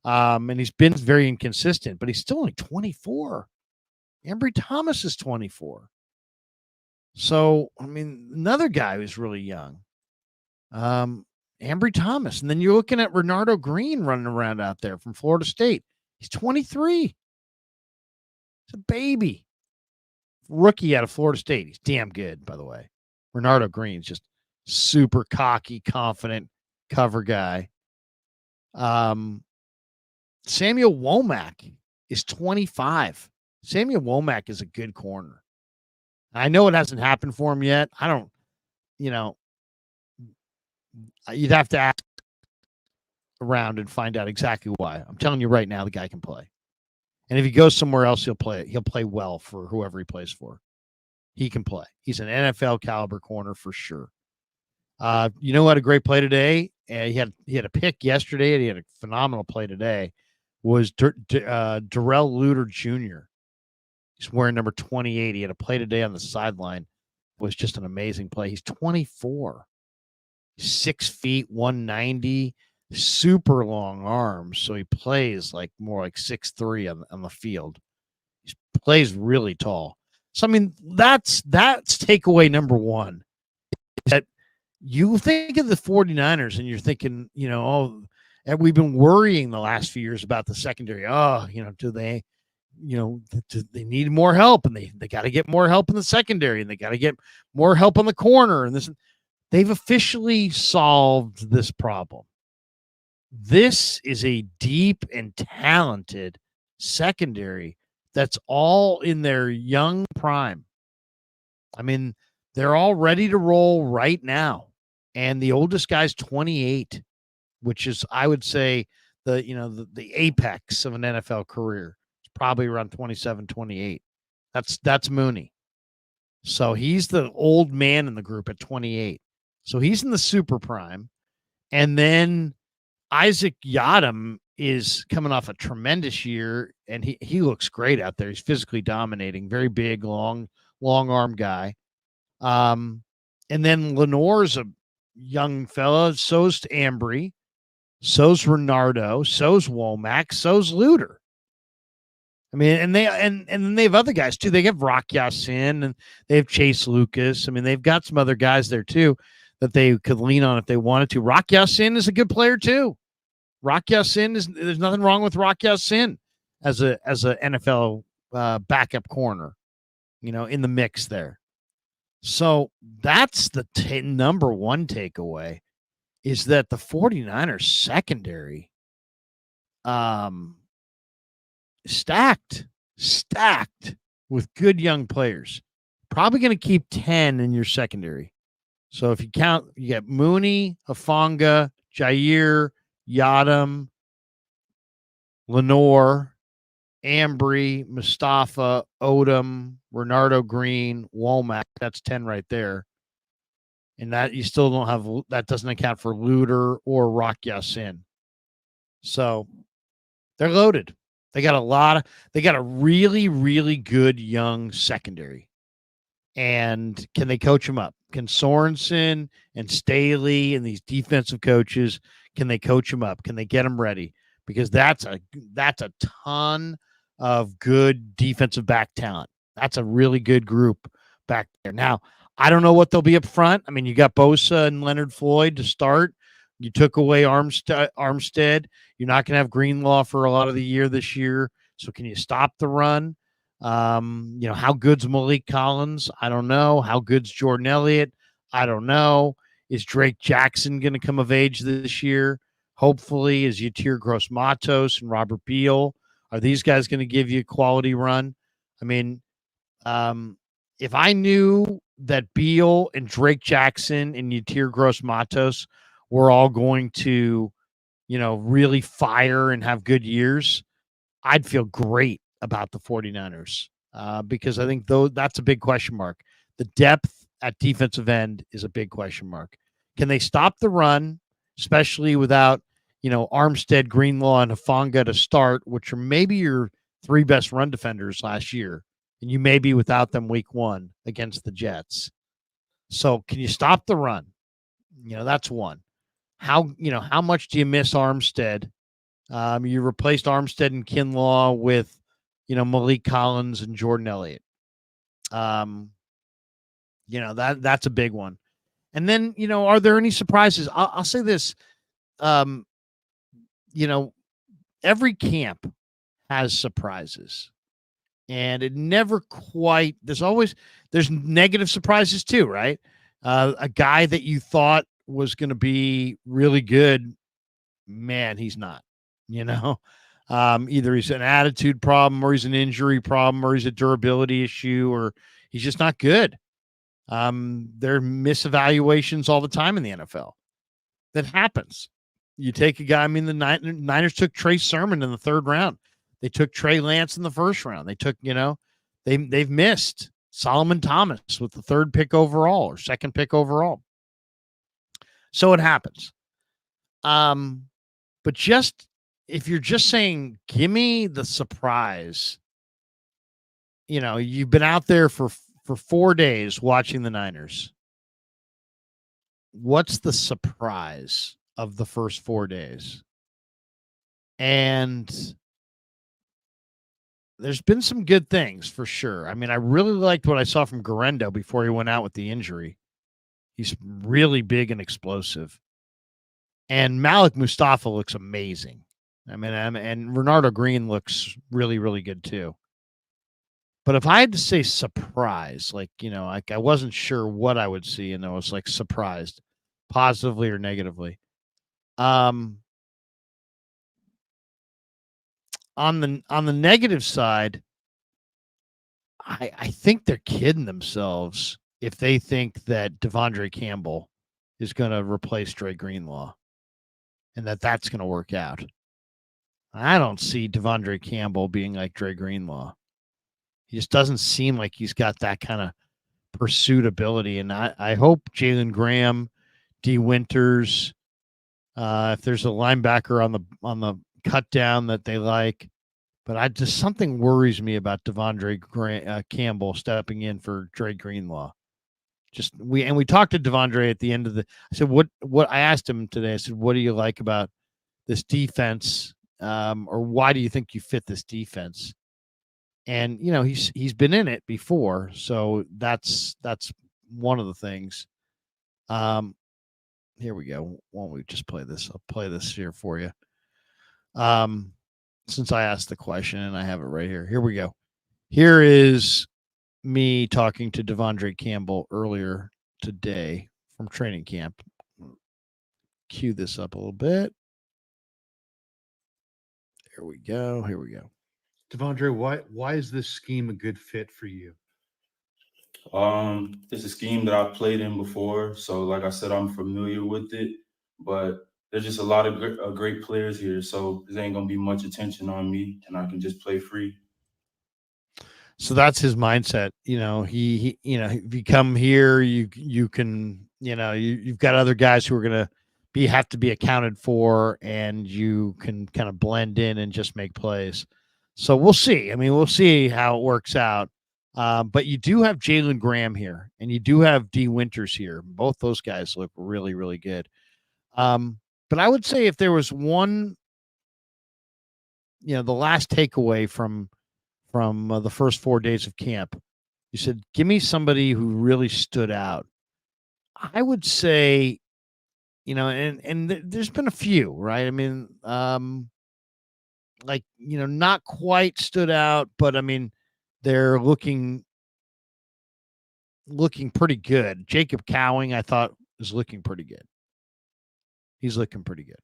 and he's been very inconsistent, but he's still only 24. Ambry Thomas is 24. So, I mean, another guy who's really young. Ambry Thomas. And then you're looking at Renardo Green running around out there from Florida State. He's 23. He's a baby. Rookie out of Florida State. He's damn good, by the way. Renardo Green's just super cocky, confident cover guy. Samuel Womack is 25. Samuel Womack is a good corner. I know it hasn't happened for him yet. I don't, you'd have to ask around and find out exactly why. I'm telling you right now, the guy can play. And if he goes somewhere else, he'll play well for whoever he plays for. He can play. He's an NFL caliber corner for sure. You know who had a great play today? He had a pick yesterday, and he had a phenomenal play today. Was Darrell Luter Jr. He's wearing number 28. He had a play today on the sideline. It was just an amazing play. He's 24. 6 feet, 190, super long arms. So he plays like more like 6'3" on the field. He plays really tall. So, I mean, that's takeaway number one. That you think of the 49ers and you're thinking, and we've been worrying the last few years about the secondary. Do they need more help? And they got to get more help in the secondary, and they got to get more help on the corner. And they've officially solved this problem. This is a deep and talented secondary that's all in their young prime. I mean, they're all ready to roll right now. And the oldest guy's 28, which is, I would say, the apex of an NFL career. It's probably around 27, 28. That's Mooney. So he's the old man in the group at 28. So he's in the super prime. And then Isaac Yadam is coming off a tremendous year, and he looks great out there. He's physically dominating, very big, long arm guy. And then Lenore's a young fella. So's Ambry. So's Renardo. So's Womack. So's Luter. I mean, and then they have other guys too. They have Rock Ya-Sin, and they have Chase Lucas. I mean, they've got some other guys there too that they could lean on if they wanted to. Rock Ya-Sin is a good player too. Rock Ya-Sin there's nothing wrong with Rock Ya-Sin as a NFL backup corner, in the mix there. So that's the number one takeaway, is that the 49ers secondary stacked with good young players. Probably going to keep 10 in your secondary. So if you count, you get Mooney, Hufanga, Jair, Yadam, Lenore, Ambry, Mustafa, Odom, Renardo Green, Womack. That's 10 right there. And that you still don't have, that doesn't account for Luter or Rock Ya-Sin. So they're loaded. They got a really, really good young secondary. And can they coach them up? Can Sorensen and Staley and these defensive coaches, can they coach them up? Can they get them ready? Because that's a ton of good defensive back talent. That's a really good group back there. Now, I don't know what they'll be up front. I mean, you got Bosa and Leonard Floyd to start. You took away Armstead. You're not going to have Greenlaw for a lot of the year this year. So can you stop the run? How good's Malik Collins? I don't know. How good's Jordan Elliott? I don't know. Is Drake Jackson going to come of age this year? Hopefully. Is Yatir Gross-Matos and Robert Beal? Are these guys going to give you a quality run? I mean, if I knew that Beal and Drake Jackson and Yatir Gross-Matos were all going to, really fire and have good years, I'd feel great about the 49ers because I think that's a big question mark. The depth at defensive end is a big question mark. Can they stop the run, especially without, Armstead, Greenlaw, and Hufanga to start, which are maybe your three best run defenders last year, and you may be without them week one against the Jets. So can you stop the run? That's one. How much do you miss Armstead? You replaced Armstead and Kinlaw with, Malik Collins and Jordan Elliott. That's a big one. And then, are there any surprises? I'll say this. Every camp has surprises. And it never quite, there's negative surprises too, right? A guy that you thought was going to be really good, man, he's not, either he's an attitude problem or he's an injury problem or he's a durability issue or he's just not good. There are misevaluations all the time in the NFL. That happens. You take a guy, the Niners took Trey Sermon in the 3rd round. They took Trey Lance in the 1st round. They took, they've missed Solomon Thomas with the 3rd pick overall or 2nd pick overall. So it happens. But just if you're just saying, give me the surprise, you've been out there for 4 days watching the Niners. What's the surprise of the first 4 days? And there's been some good things for sure. I really liked what I saw from Garendo before he went out with the injury. He's really big and explosive. And Malik Mustafa looks amazing. And Renardo Green looks really, really good too. But if I had to say surprise, I wasn't sure what I would see, and I was surprised, positively or negatively. On the negative side, I think they're kidding themselves if they think that Devondre Campbell is going to replace Dre Greenlaw and that's going to work out. I don't see Devondre Campbell being like Dre Greenlaw. He just doesn't seem like he's got that kind of pursuit ability. And I hope Jalen Graham, D. Winters, if there's a linebacker on the cut down that they like, but something worries me about Devondre Campbell stepping in for Dre Greenlaw. We talked to Devondre at the end of I said, what I asked him today, I said, what do you like about this defense? Or why do you think you fit this defense? And, he's been in it before. So that's one of the things. Here we go. Why don't we just play this? I'll play this here for you. Since I asked the question and I have it right here. Here we go. Here is me talking to Devondre Campbell earlier today from training camp. Cue this up a little bit. Here we go. Devondre, why is this scheme a good fit for you? It's a scheme that I've played in before, so like I said, I'm familiar with it. But there's just a lot of great players here, so there ain't gonna be much attention on me, and I can just play free. So that's his mindset. He if you come here, you can, you've got other guys who are gonna have to be accounted for, and you can kind of blend in and just make plays. So we'll see. We'll see how it works out. But you do have Jalen Graham here, and you do have D. Winters here. Both those guys look really, really good. But I would say if there was one, the last takeaway from the first 4 days of camp, you said, give me somebody who really stood out. I would say, and there's been a few, right? Not quite stood out, but they're looking pretty good. Jacob Cowing, I thought, is looking pretty good. He's looking pretty good.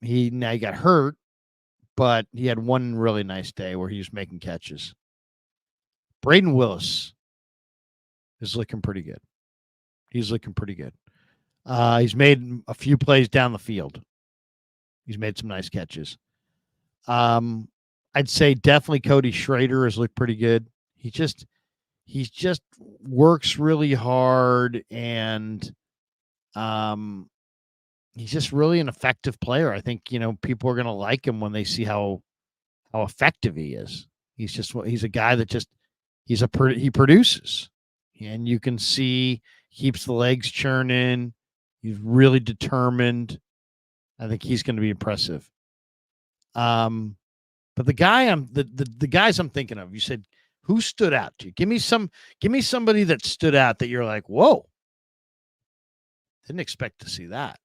He got hurt, but he had one really nice day where he was making catches. Braden Willis is looking pretty good. He's made a few plays down the field. He's made some nice catches. I'd say definitely Cody Schrader has looked pretty good. He just works really hard, and he's just really an effective player. I think, people are going to like him when they see how effective he is. He's a guy that he produces, and you can see keeps the legs churning. He's really determined. I think he's going to be impressive. But the guys I'm thinking of, you said, who stood out to you? Give me somebody that stood out that you're like, whoa, didn't expect to see that.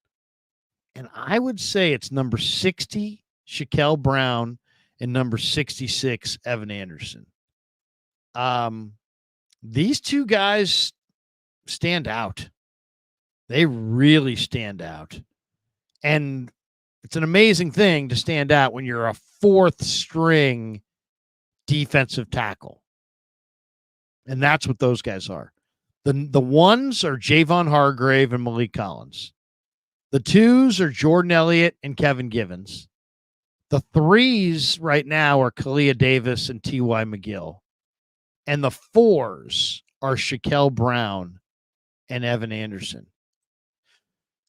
And I would say it's number 60, Shaquille Brown, and number 66, Evan Anderson. These two guys stand out. They really stand out. And it's an amazing thing to stand out when you're a fourth string defensive tackle. And that's what those guys are. The ones are Javon Hargrave and Malik Collins. The twos are Jordan Elliott and Kevin Givens. The threes right now are Kalia Davis and T.Y. McGill. And the fours are Shaquille Brown and Evan Anderson.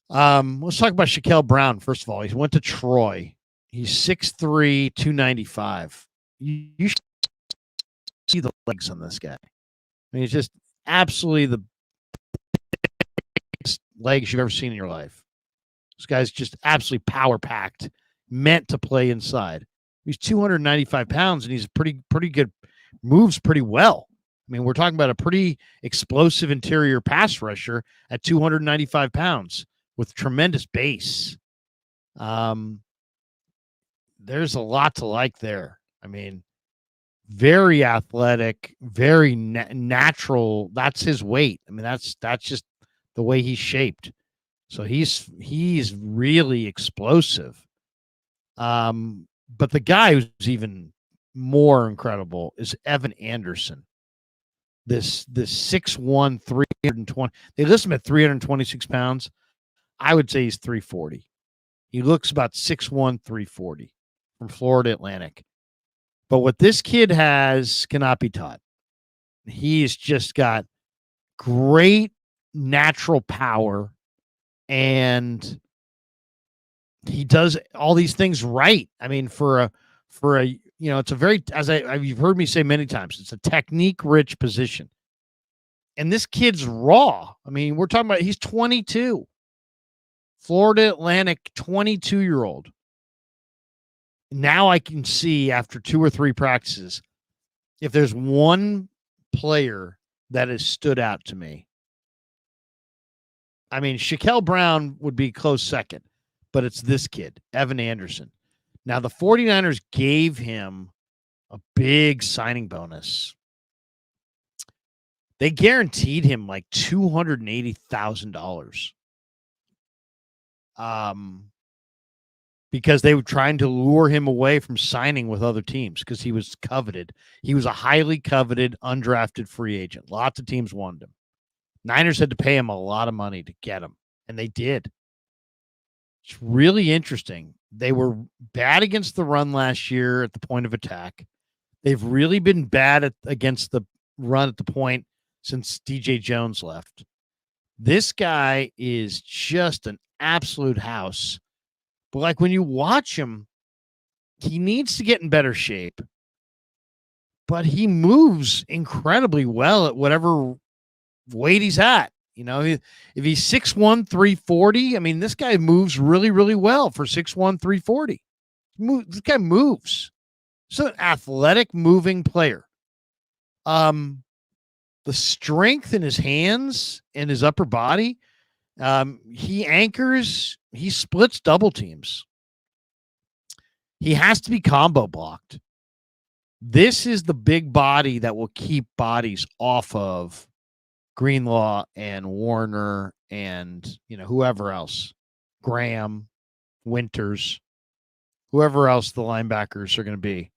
Let's talk about Shaquille Brown, first of all. He went to Troy. He's 6'3", 295. You should see the legs on this guy. I mean, it's just absolutely the biggest legs you've ever seen in your life. This guy's just absolutely power-packed, meant to play inside. He's 295 pounds, and he's pretty good, moves pretty well. I mean, we're talking about a pretty explosive interior pass rusher at 295 pounds with tremendous base. There's a lot to like there. I mean, very athletic, very natural. That's his weight. I mean, that's just the way he's shaped. So he's really explosive. But the guy who's even more incredible is Evan Anderson. This 6'1", 320. They list him at 326 pounds. I would say he's 340. He looks about 6'1", 340 from Florida Atlantic. But what this kid has cannot be taught. He's just got great natural power, and he does all these things right. I mean, for a it's a very, you've heard me say many times, it's a technique-rich position. And this kid's raw. I mean, we're talking about, he's 22. Florida Atlantic, 22-year-old. Now I can see after 2 or 3 practices, if there's one player that has stood out to me, I mean, Shaquille Brown would be close second, but it's this kid, Evan Anderson. Now, the 49ers gave him a big signing bonus. They guaranteed him like $280,000. Because they were trying to lure him away from signing with other teams because he was coveted. He was a highly coveted, undrafted free agent. Lots of teams wanted him. Niners had to pay him a lot of money to get him, and they did. It's really interesting. They were bad against the run last year at the point of attack. They've really been bad against the run at the point since DJ Jones left. This guy is just an absolute house. But like when you watch him, he needs to get in better shape. But he moves incredibly well at whatever weight he's at. You know, if he's 6'1", 340, I mean, this guy moves really, really well for 6'1", 340. This guy moves. So an athletic moving player. The strength in his hands and his upper body, he anchors, he splits double teams. He has to be combo blocked. This is the big body that will keep bodies off of Greenlaw and Warner and, whoever else, Graham, Winters, whoever else the linebackers are going to be.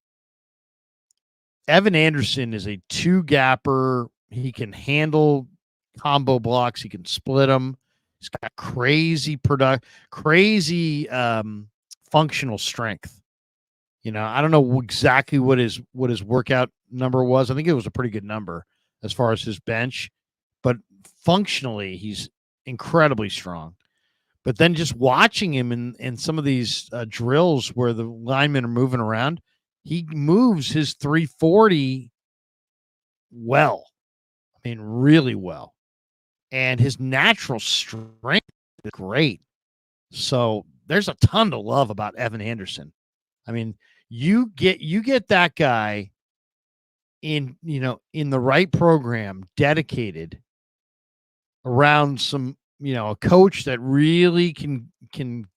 Evan Anderson is a 2-gapper. He can handle combo blocks. He can split them. He's got crazy functional strength. I don't know exactly what his workout number was. I think it was a pretty good number as far as his bench, but functionally he's incredibly strong. But then just watching him in some of these drills where the linemen are moving around, he moves his 340 well. I mean, really well. And his natural strength is great. So there's a ton to love about Evan Anderson. I mean, You get that guy in the right program, dedicated around some, a coach that really can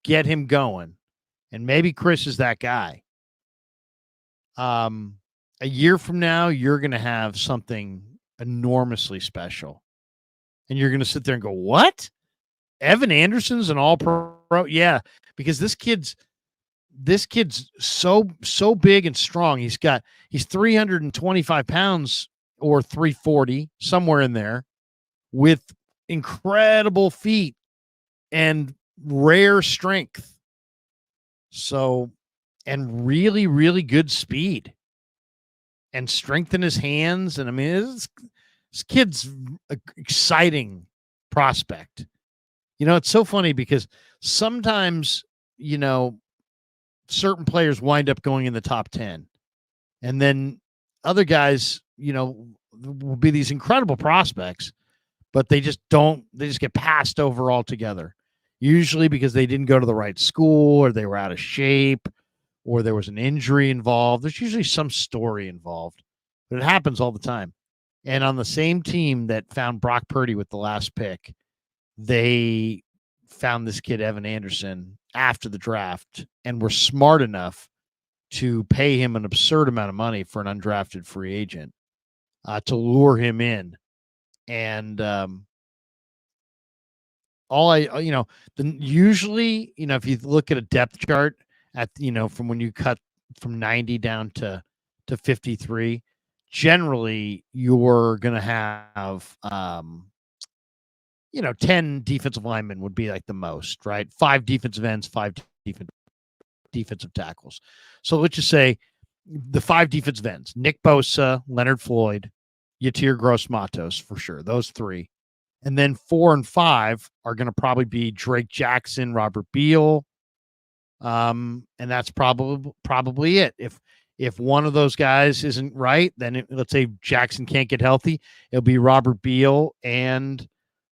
get him going. And maybe Chris is that guy. A year from now, you're going to have something enormously special. And you're going to sit there and go, what? Evan Anderson's an all-pro? Yeah, because this kid's so big and strong. He's 325 pounds or 340, somewhere in there, with incredible feet and rare strength. So, and really, really good speed and strength in his hands. And I mean, this kid's an exciting prospect. It's so funny because sometimes, certain players wind up going in the top 10, and then other guys, will be these incredible prospects, but they just get passed over altogether. Usually because they didn't go to the right school, or they were out of shape, or there was an injury involved. There's usually some story involved, but it happens all the time. And on the same team that found Brock Purdy with the last pick, they found this kid, Evan Anderson, after the draft, and were smart enough to pay him an absurd amount of money for an undrafted free agent to lure him in. And usually, if you look at a depth chart at, from when you cut from 90 down to 53, generally you're going to have, 10 defensive linemen would be like the most, right? 5 defensive ends, 5 defensive tackles. So let's just say the 5 defensive ends: Nick Bosa, Leonard Floyd, Yatir Gross-Matos, for sure. Those 3. And then 4 and 5 are going to probably be Drake Jackson, Robert Beal. And that's probably it. If one of those guys isn't right, then let's say Jackson can't get healthy, it'll be Robert Beal and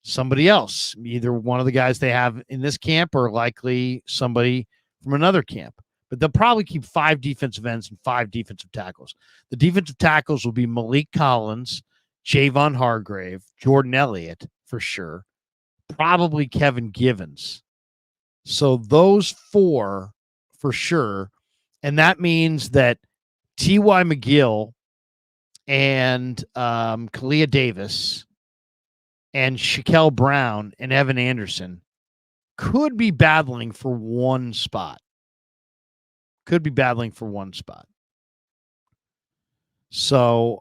somebody else, either one of the guys they have in this camp or likely somebody from another camp. But they'll probably keep 5 defensive ends and 5 defensive tackles. The defensive tackles will be Malik Collins, Javon Hargrave, Jordan Elliott for sure, probably Kevin Givens. So those 4 for sure. And that means that T.Y. McGill and Kalia Davis and Shaquille Brown and Evan Anderson could be battling for one spot. So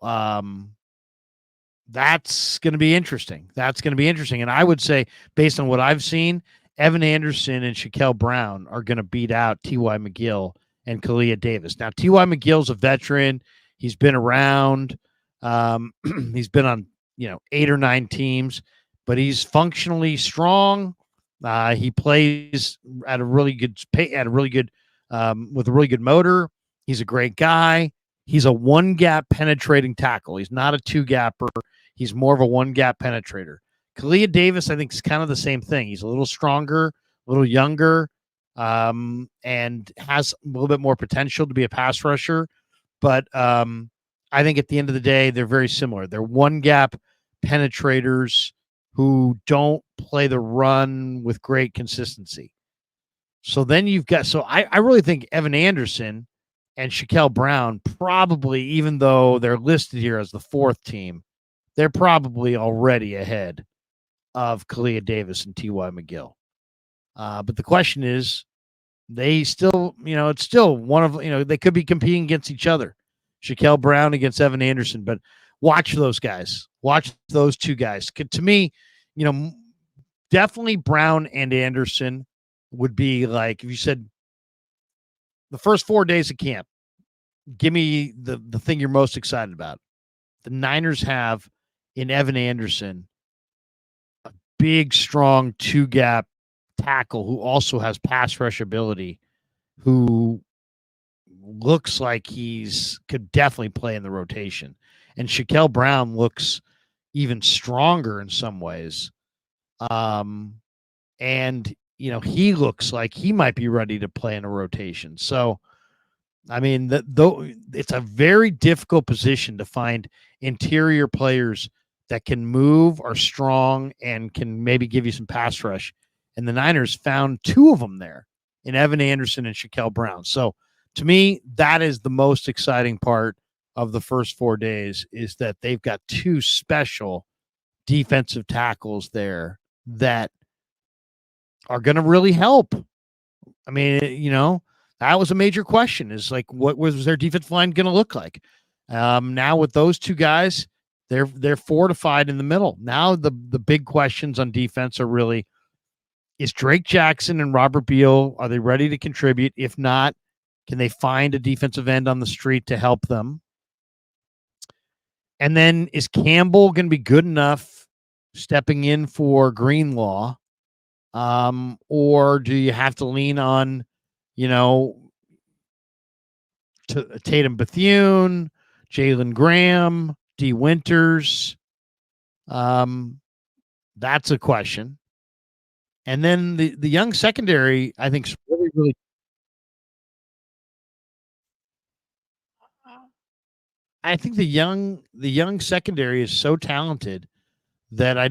that's going to be interesting. And I would say, based on what I've seen, Evan Anderson and Shaquille Brown are going to beat out T.Y. McGill and Kalia Davis. Now, T.Y. McGill's a veteran. He's been around. He's been on 8 or 9 teams, but he's functionally strong. He plays at a really good with a really good motor. He's a great guy. He's a 1-gap penetrating tackle. He's not a 2-gapper. He's more of a 1-gap penetrator. Kalia Davis, I think, is kind of the same thing. He's a little stronger, a little younger, and has a little bit more potential to be a pass rusher. But I think at the end of the day, they're very similar. They're 1-gap penetrators who don't play the run with great consistency. So then I really think Evan Anderson and Shaquille Brown probably, even though they're listed here as the 4th team, they're probably already ahead of Kalia Davis and T.Y. McGill. But the question is, they still, it's still one of, they could be competing against each other. Shaquille Brown against Evan Anderson, but watch those guys. Watch those 2 guys. To me, definitely Brown and Anderson would be like, if you said the first 4 days of camp, give me the thing you're most excited about. The Niners have in Evan Anderson a big, strong 2-gap tackle who also has pass rush ability, who looks like could definitely play in the rotation. And Shaquille Brown looks even stronger in some ways. And he looks like he might be ready to play in a rotation. So I mean, though it's a very difficult position to find interior players that can move, are strong, and can maybe give you some pass rush. And the Niners found two of them there in Evan Anderson and Shaquille Brown. So to me, that is the most exciting part of the first 4 days, is that they've got two special defensive tackles there that are going to really help. I mean, that was a major question, is like, what was their defensive line going to look like? Now with those two guys, they're fortified in the middle. Now the big questions on defense are really, is Drake Jackson and Robert Beal, are they ready to contribute? If not, can they find a defensive end on the street to help them? And then is Campbell going to be good enough stepping in for Greenlaw? Or do you have to lean on, Tatum Bethune, Jalen Graham, D. Winters? That's a question. And then the young secondary, I think, is really, really. I think the young secondary is so talented that I'm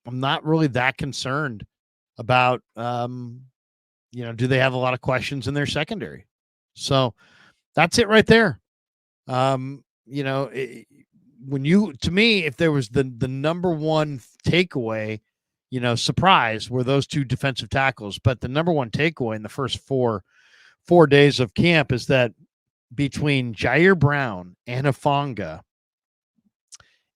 not really that concerned about, do they have a lot of questions in their secondary? So that's it right there. To me, if there was the number one takeaway, surprise, were those two defensive tackles. But the number one takeaway in the first four days of camp is that between Jair Brown and Afonga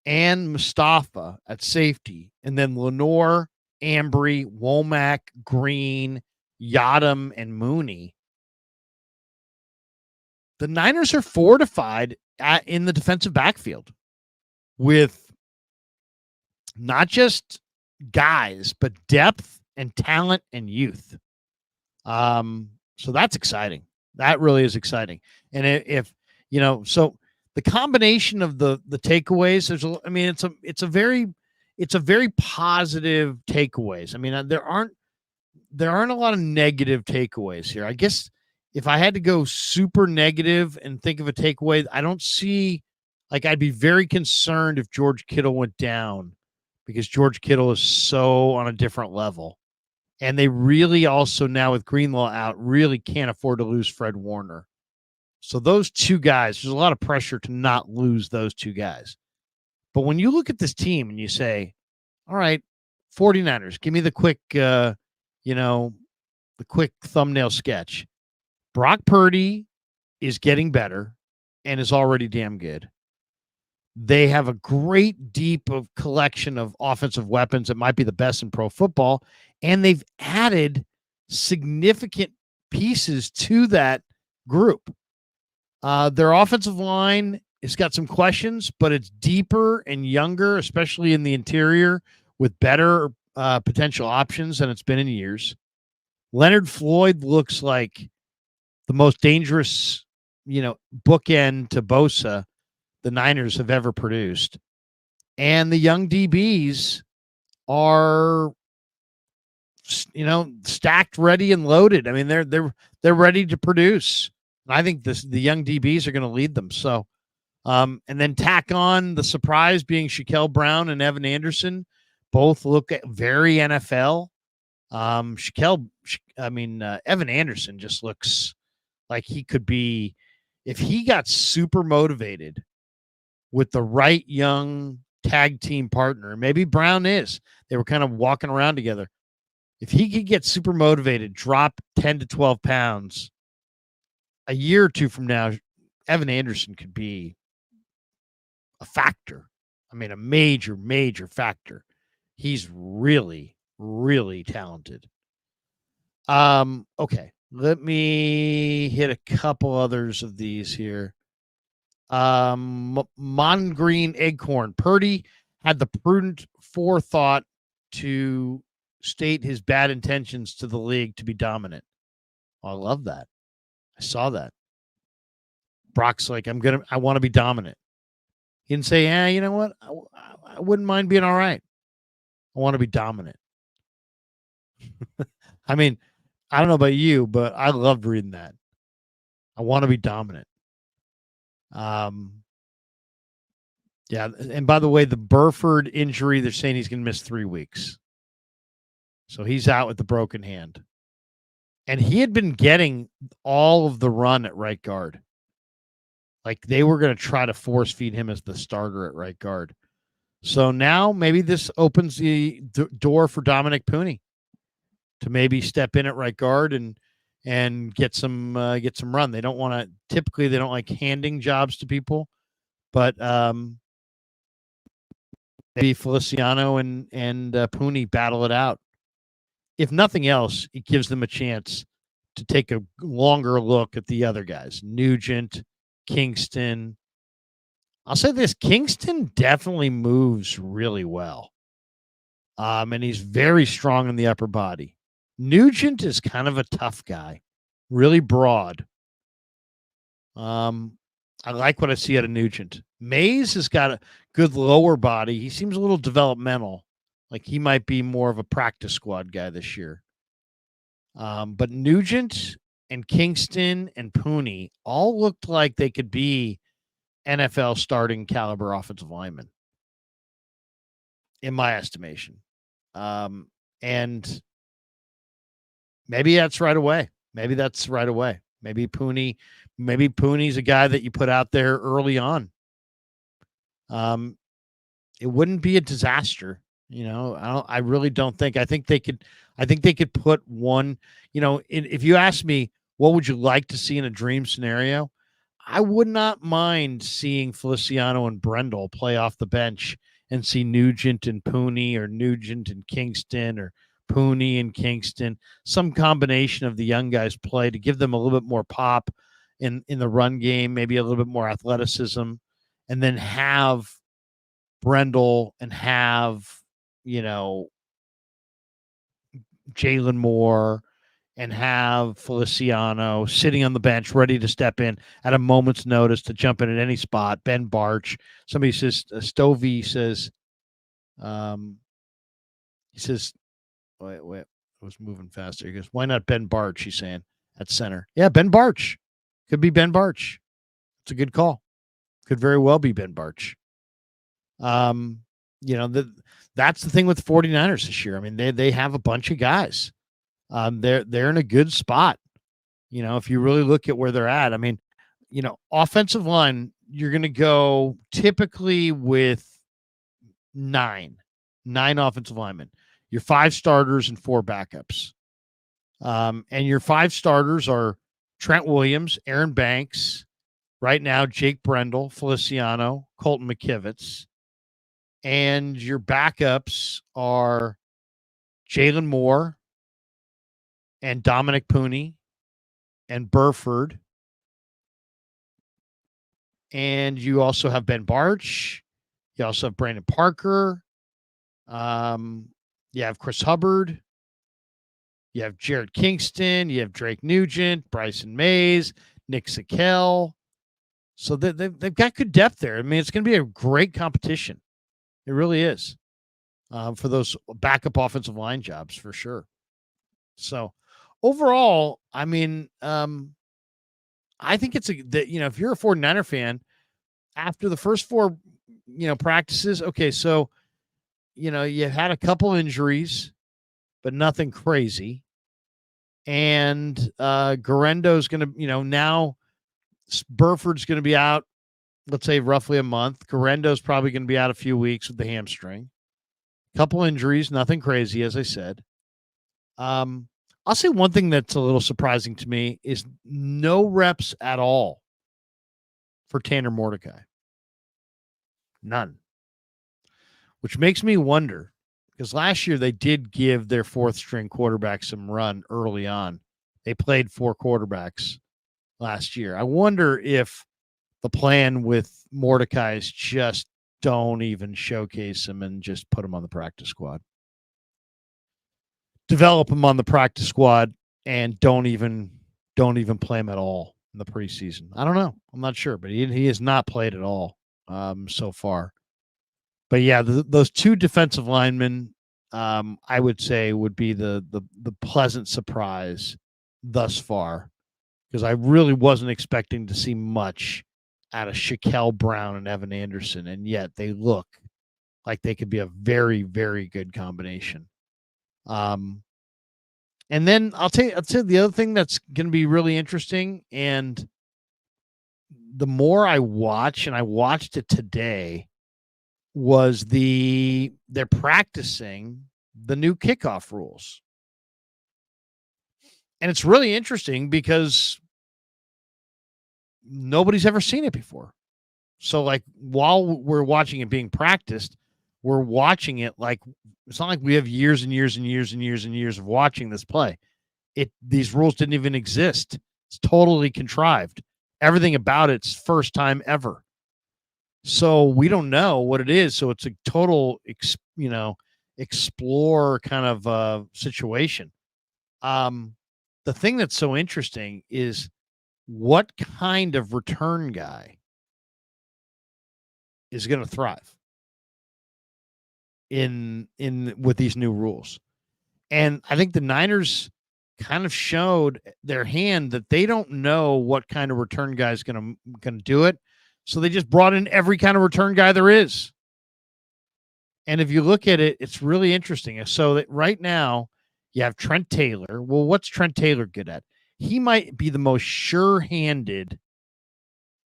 and Mustafa at safety, and then Lenore, Ambry, Womack, Green, Yadam, and Mooney, the Niners are fortified in the defensive backfield with not just guys, but depth and talent and youth. So that's exciting. That really is exciting. And so the combination of the takeaways, it's a very positive takeaways. I mean, there aren't a lot of negative takeaways here. I guess if I had to go super negative and think of a takeaway, I don't see, I'd be very concerned if George Kittle went down, because George Kittle is so on a different level. And they really also, now with Greenlaw out, really can't afford to lose Fred Warner. So those two guys, there's a lot of pressure to not lose those two guys. But when you look at this team and you say, all right, 49ers, give me the quick, the quick thumbnail sketch. Brock Purdy is getting better and is already damn good. They have a great deep collection of offensive weapons that might be the best in pro football. And they've added significant pieces to that group. Their offensive line has got some questions, but it's deeper and younger, especially in the interior, with better potential options than it's been in years. Leonard Floyd looks like the most dangerous, bookend to Bosa the Niners have ever produced. And the young DBs are, stacked, ready, and loaded. I mean, they're ready to produce. And I think the young DBs are going to lead them. So, and then tack on the surprise being Shaquille Brown and Evan Anderson. Both look very NFL. Evan Anderson just looks like he could be, if he got super motivated with the right young tag team partner, maybe Brown is. They were kind of walking around together. If he could get super motivated, drop 10 to 12 pounds, a year or two from now, Evan Anderson could be a factor. I mean, a major, major factor. He's really, really talented. Okay. Let me hit a couple others of these here. Mongreen Eggcorn. Purdy had the prudent forethought to state his bad intentions to the league to be dominant. Oh, I love that. I saw that. Brock's like, I want to be dominant. He didn't say, you know what? I wouldn't mind being all right. I want to be dominant. I mean, I don't know about you, but I loved reading that. I want to be dominant. Yeah, and by the way, the Burford injury, they're saying he's going to miss 3 weeks. So he's out with the broken hand. And he had been getting all of the run at right guard. Like they were going to try to force feed him as the starter at right guard. So now maybe this opens the door for Dominic Pooney to maybe step in at right guard and get some run. They don't want to. Typically, they don't like handing jobs to people, but maybe Feliciano and Pooney battle it out. If nothing else, it gives them a chance to take a longer look at the other guys, Nugent, Kingston. I'll say this: Kingston definitely moves really well, and he's very strong in the upper body. Nugent is kind of a tough guy, really broad. I like what I see out of Nugent. Mays has got a good lower body. He seems a little developmental, like he might be more of a practice squad guy this year. But Nugent and Kingston and Pooney all looked like they could be NFL starting caliber offensive linemen, in my estimation. And maybe that's right away. Maybe Pooney's a guy that you put out there early on. It wouldn't be a disaster. I really don't think. I think they could put one, if you ask me, what would you like to see in a dream scenario? I would not mind seeing Feliciano and Brendel play off the bench and see Nugent and Pooney or Nugent and Kingston or Pooney and Kingston, some combination of the young guys play to give them a little bit more pop in the run game, maybe a little bit more athleticism, and then have Brendel and have, Jalen Moore and have Feliciano sitting on the bench ready to step in at a moment's notice to jump in at any spot. Ben Barch. Somebody says, Stovey says, he says, wait, I was moving faster. He goes, why not Ben Barch? He's saying at center. Yeah, Ben Barch. Could be Ben Barch. It's a good call. Could very well be Ben Barch. That's the thing with the 49ers this year. I mean, they have a bunch of guys. They're in a good spot. If you really look at where they're at, I mean, offensive line, you're going to go typically with nine offensive linemen, your 5 starters and 4 backups. And your 5 starters are Trent Williams, Aaron Banks, right now, Jake Brendel, Feliciano, Colton McKivitz. And your backups are Jalen Moore and Dominic Pooney and Burford. And you also have Ben Barch. You also have Brandon Parker. You have Chris Hubbard. You have Jared Kingston. You have Drake Nugent, Bryson Mays, Nick Sakel. So they've got good depth there. I mean, it's going to be a great competition. It really is, for those backup offensive line jobs for sure. So overall, I mean, I think if you're a 49er fan, after the first 4, practices, okay, so, you had a couple injuries, but nothing crazy. And Garendo's going to, now Burford's going to be out, let's say roughly a month. Garendo's probably going to be out a few weeks with the hamstring. Couple injuries, nothing crazy, as I said. I'll say one thing that's a little surprising to me is no reps at all for Tanner Mordecai. None. Which makes me wonder, because last year they did give their 4th string quarterback some run early on. They played 4 quarterbacks last year. I wonder if the plan with Mordecai is just don't even showcase him and just put him on the practice squad. Develop him on the practice squad and don't even play him at all in the preseason. I don't know. I'm not sure, but he has not played at all so far. But yeah, those 2 defensive linemen, I would say would be the pleasant surprise thus far because I really wasn't expecting to see much out of Shaquille Brown and Evan Anderson, and yet they look like they could be a very, very good combination. And then I'll tell you the other thing that's going to be really interesting, and the more I watch, and I watched it today, was they're practicing the new kickoff rules. And it's really interesting because nobody's ever seen it before. So, like, while we're watching it being practiced, we're watching it like it's not like we have years and years and years and years and years of watching this play. These rules didn't even exist. It's totally contrived. Everything about it's first time ever. So we don't know what it is. So it's a total, explore kind of situation. The thing that's so interesting is what kind of return guy is going to thrive in with these new rules. And I think the Niners kind of showed their hand that they don't know what kind of return guy is going to do it. So they just brought in every kind of return guy there is. And if you look at it, it's really interesting. So that right now you have Trent Taylor. Well, what's Trent Taylor good at? He might be the most sure-handed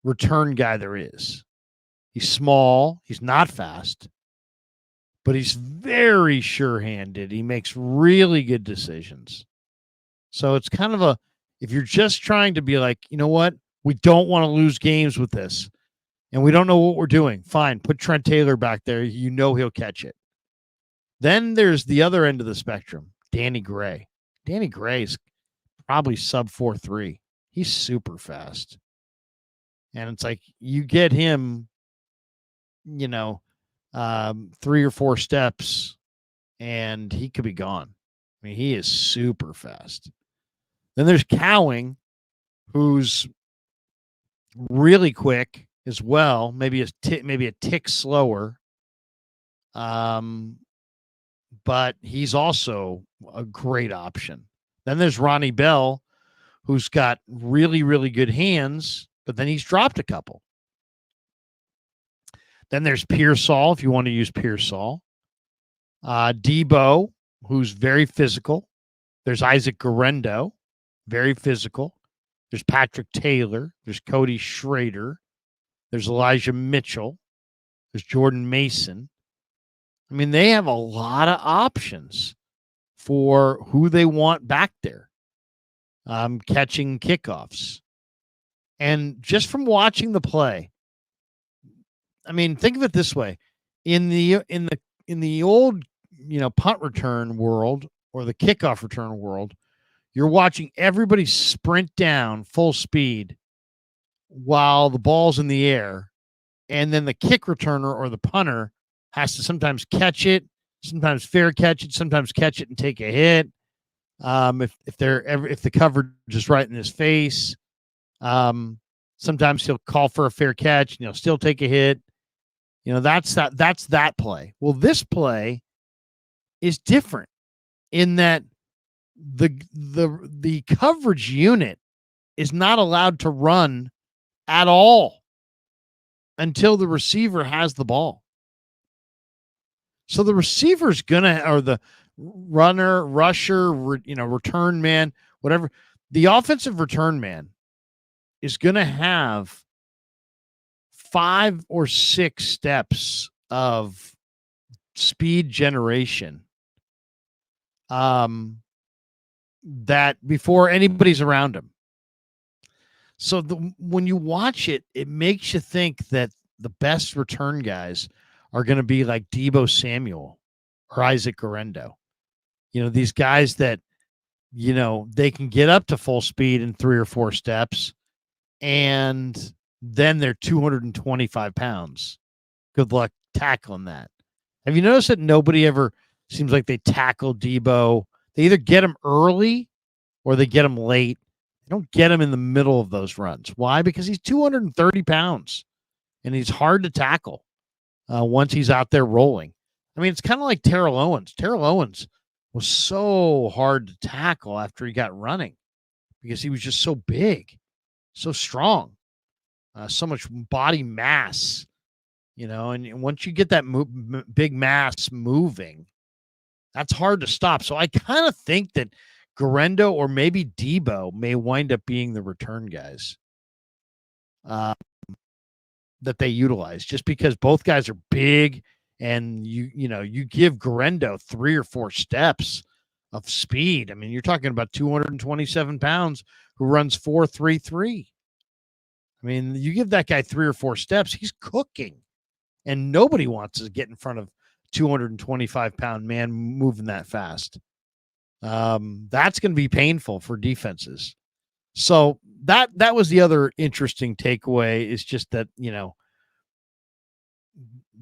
return guy there is. He's small. He's not fast. But he's very sure-handed. He makes really good decisions. So it's kind of if you're just trying to be like, you know what? We don't want to lose games with this. And we don't know what we're doing. Fine. Put Trent Taylor back there. You know he'll catch it. Then there's the other end of the spectrum. Danny Gray. Danny Gray's probably sub 4.3. He's super fast. And it's like you get him, 3 or 4 steps, and he could be gone. I mean, he is super fast. Then there's Cowing, who's really quick as well, maybe a tick slower. But he's also a great option. Then there's Ronnie Bell, who's got really, really good hands, but then he's dropped a couple. Then there's Pearsall, if you want to use Pearsall. Debo, who's very physical. There's Isaac Guerendo, very physical. There's Patrick Taylor. There's Cody Schrader. There's Elijah Mitchell. There's Jordan Mason. I mean, they have a lot of options for who they want back there, catching kickoffs. And just from watching the play, I mean, think of it this way: in the old, punt return world or the kickoff return world, you're watching everybody sprint down full speed while the ball's in the air, and then the kick returner or the punter has to sometimes catch it, sometimes fair catch it, sometimes catch it and take a hit. If the coverage is right in his face, sometimes he'll call for a fair catch and he'll still take a hit. That's that play. Well, this play is different in that the coverage unit is not allowed to run at all until the receiver has the ball. So the receiver's or the runner, rusher, return man, whatever, the offensive return man is going to have 5 or 6 steps of speed generation that before anybody's around him. So when you watch it, it makes you think that the best return guys are going to be like Debo Samuel or Isaac Guerendo. These guys that, they can get up to full speed in 3 or 4 steps, and then they're 225 pounds. Good luck tackling that. Have you noticed that nobody ever seems like they tackle Debo? They either get him early or they get him late. They don't get him in the middle of those runs. Why? Because he's 230 pounds and he's hard to tackle once he's out there rolling. I mean, it's kind of like Terrell Owens. Terrell Owens was so hard to tackle after he got running because he was just so big, so strong, so much body mass, and once you get that big mass moving, that's hard to stop. So I kind of think that Guerendo or maybe Debo may wind up being the return guys that they utilize, just because both guys are big, and you give Guerendo 3 or 4 steps of speed. I mean, you're talking about 227 pounds who runs 4.33. I mean, you give that guy 3 or 4 steps, he's cooking, and nobody wants to get in front of 225-pound man moving that fast. That's going to be painful for defenses. So that was the other interesting takeaway, is just that,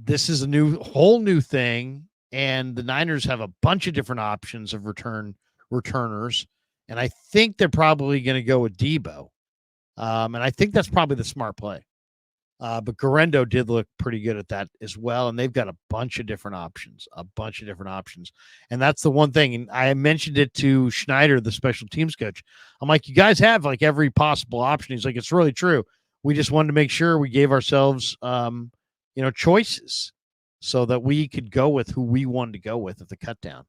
this is a whole new thing, and the Niners have a bunch of different options of returners. And I think they're probably going to go with Debo. And I think that's probably the smart play. But Guerendo did look pretty good at that as well. And they've got a bunch of different options. And that's the one thing. And I mentioned it to Schneider, the special teams coach. I'm like, you guys have like every possible option. He's like, it's really true. We just wanted to make sure we gave ourselves, choices so that we could go with who we wanted to go with at the cut down.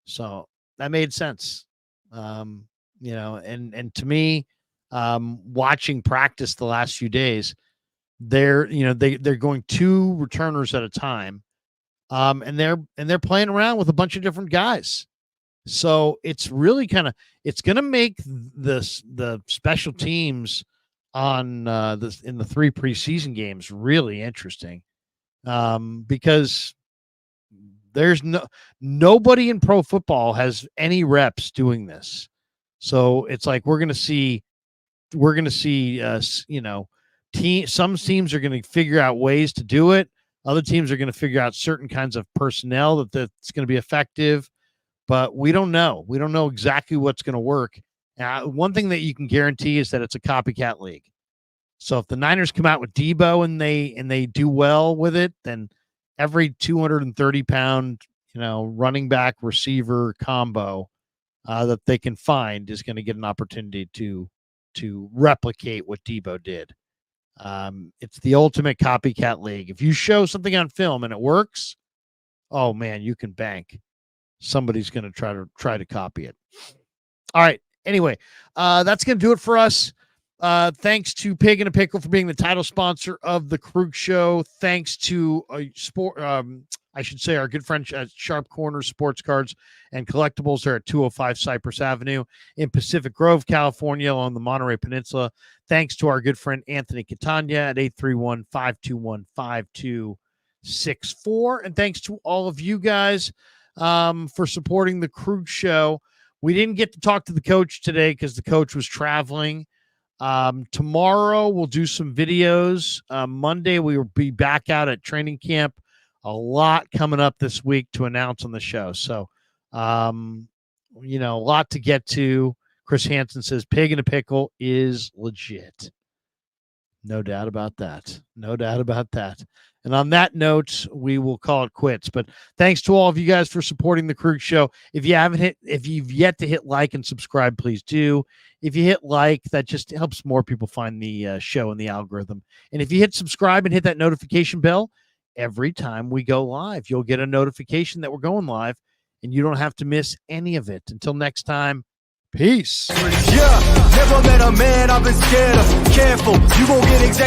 So that made sense. And to me, watching practice the last few days, they're going 2 returners at a time, and they're playing around with a bunch of different guys. So it's really it's going to make the special teams on in the 3 preseason games really interesting, because there's nobody in pro football has any reps doing this. So it's like we're going to see some teams are going to figure out ways to do it. Other teams are going to figure out certain kinds of personnel that's going to be effective, but we don't know. We don't know exactly what's going to work. One thing that you can guarantee is that it's a copycat league. So if the Niners come out with Debo and they do well with it, then every 230-pound, running back receiver combo that they can find is going to get an opportunity to replicate what Debo did. It's the ultimate copycat league. If you show something on film and it works, oh man, you can bank somebody's going to try to copy it. All right. Anyway, that's going to do it for us. Thanks to Pig and a Pickle for being the title sponsor of the Krueger Show. Thanks to our good friend at Sharp Corner Sports Cards and Collectibles. They're at 205 Cypress Avenue in Pacific Grove, California, along the Monterey Peninsula. Thanks to our good friend Anthony Catania at 831-521-5264. And thanks to all of you guys for supporting the Krueger Show. We didn't get to talk to the coach today because the coach was traveling. Tomorrow we'll do some videos. Monday we will be back out at training camp. A lot coming up this week to announce on the show. So, a lot to get to. Chris Hansen says Pig and a Pickle is legit. No doubt about that. And on that note, we will call it quits. But thanks to all of you guys for supporting the Krueger Show. If you've yet to hit like and subscribe, please do. If you hit like, that just helps more people find the show and the algorithm. And if you hit subscribe and hit that notification bell, every time we go live, you'll get a notification that we're going live, and you don't have to miss any of it. Until next time, peace. Yeah, never met a man I've been scared of. Careful, you gon' get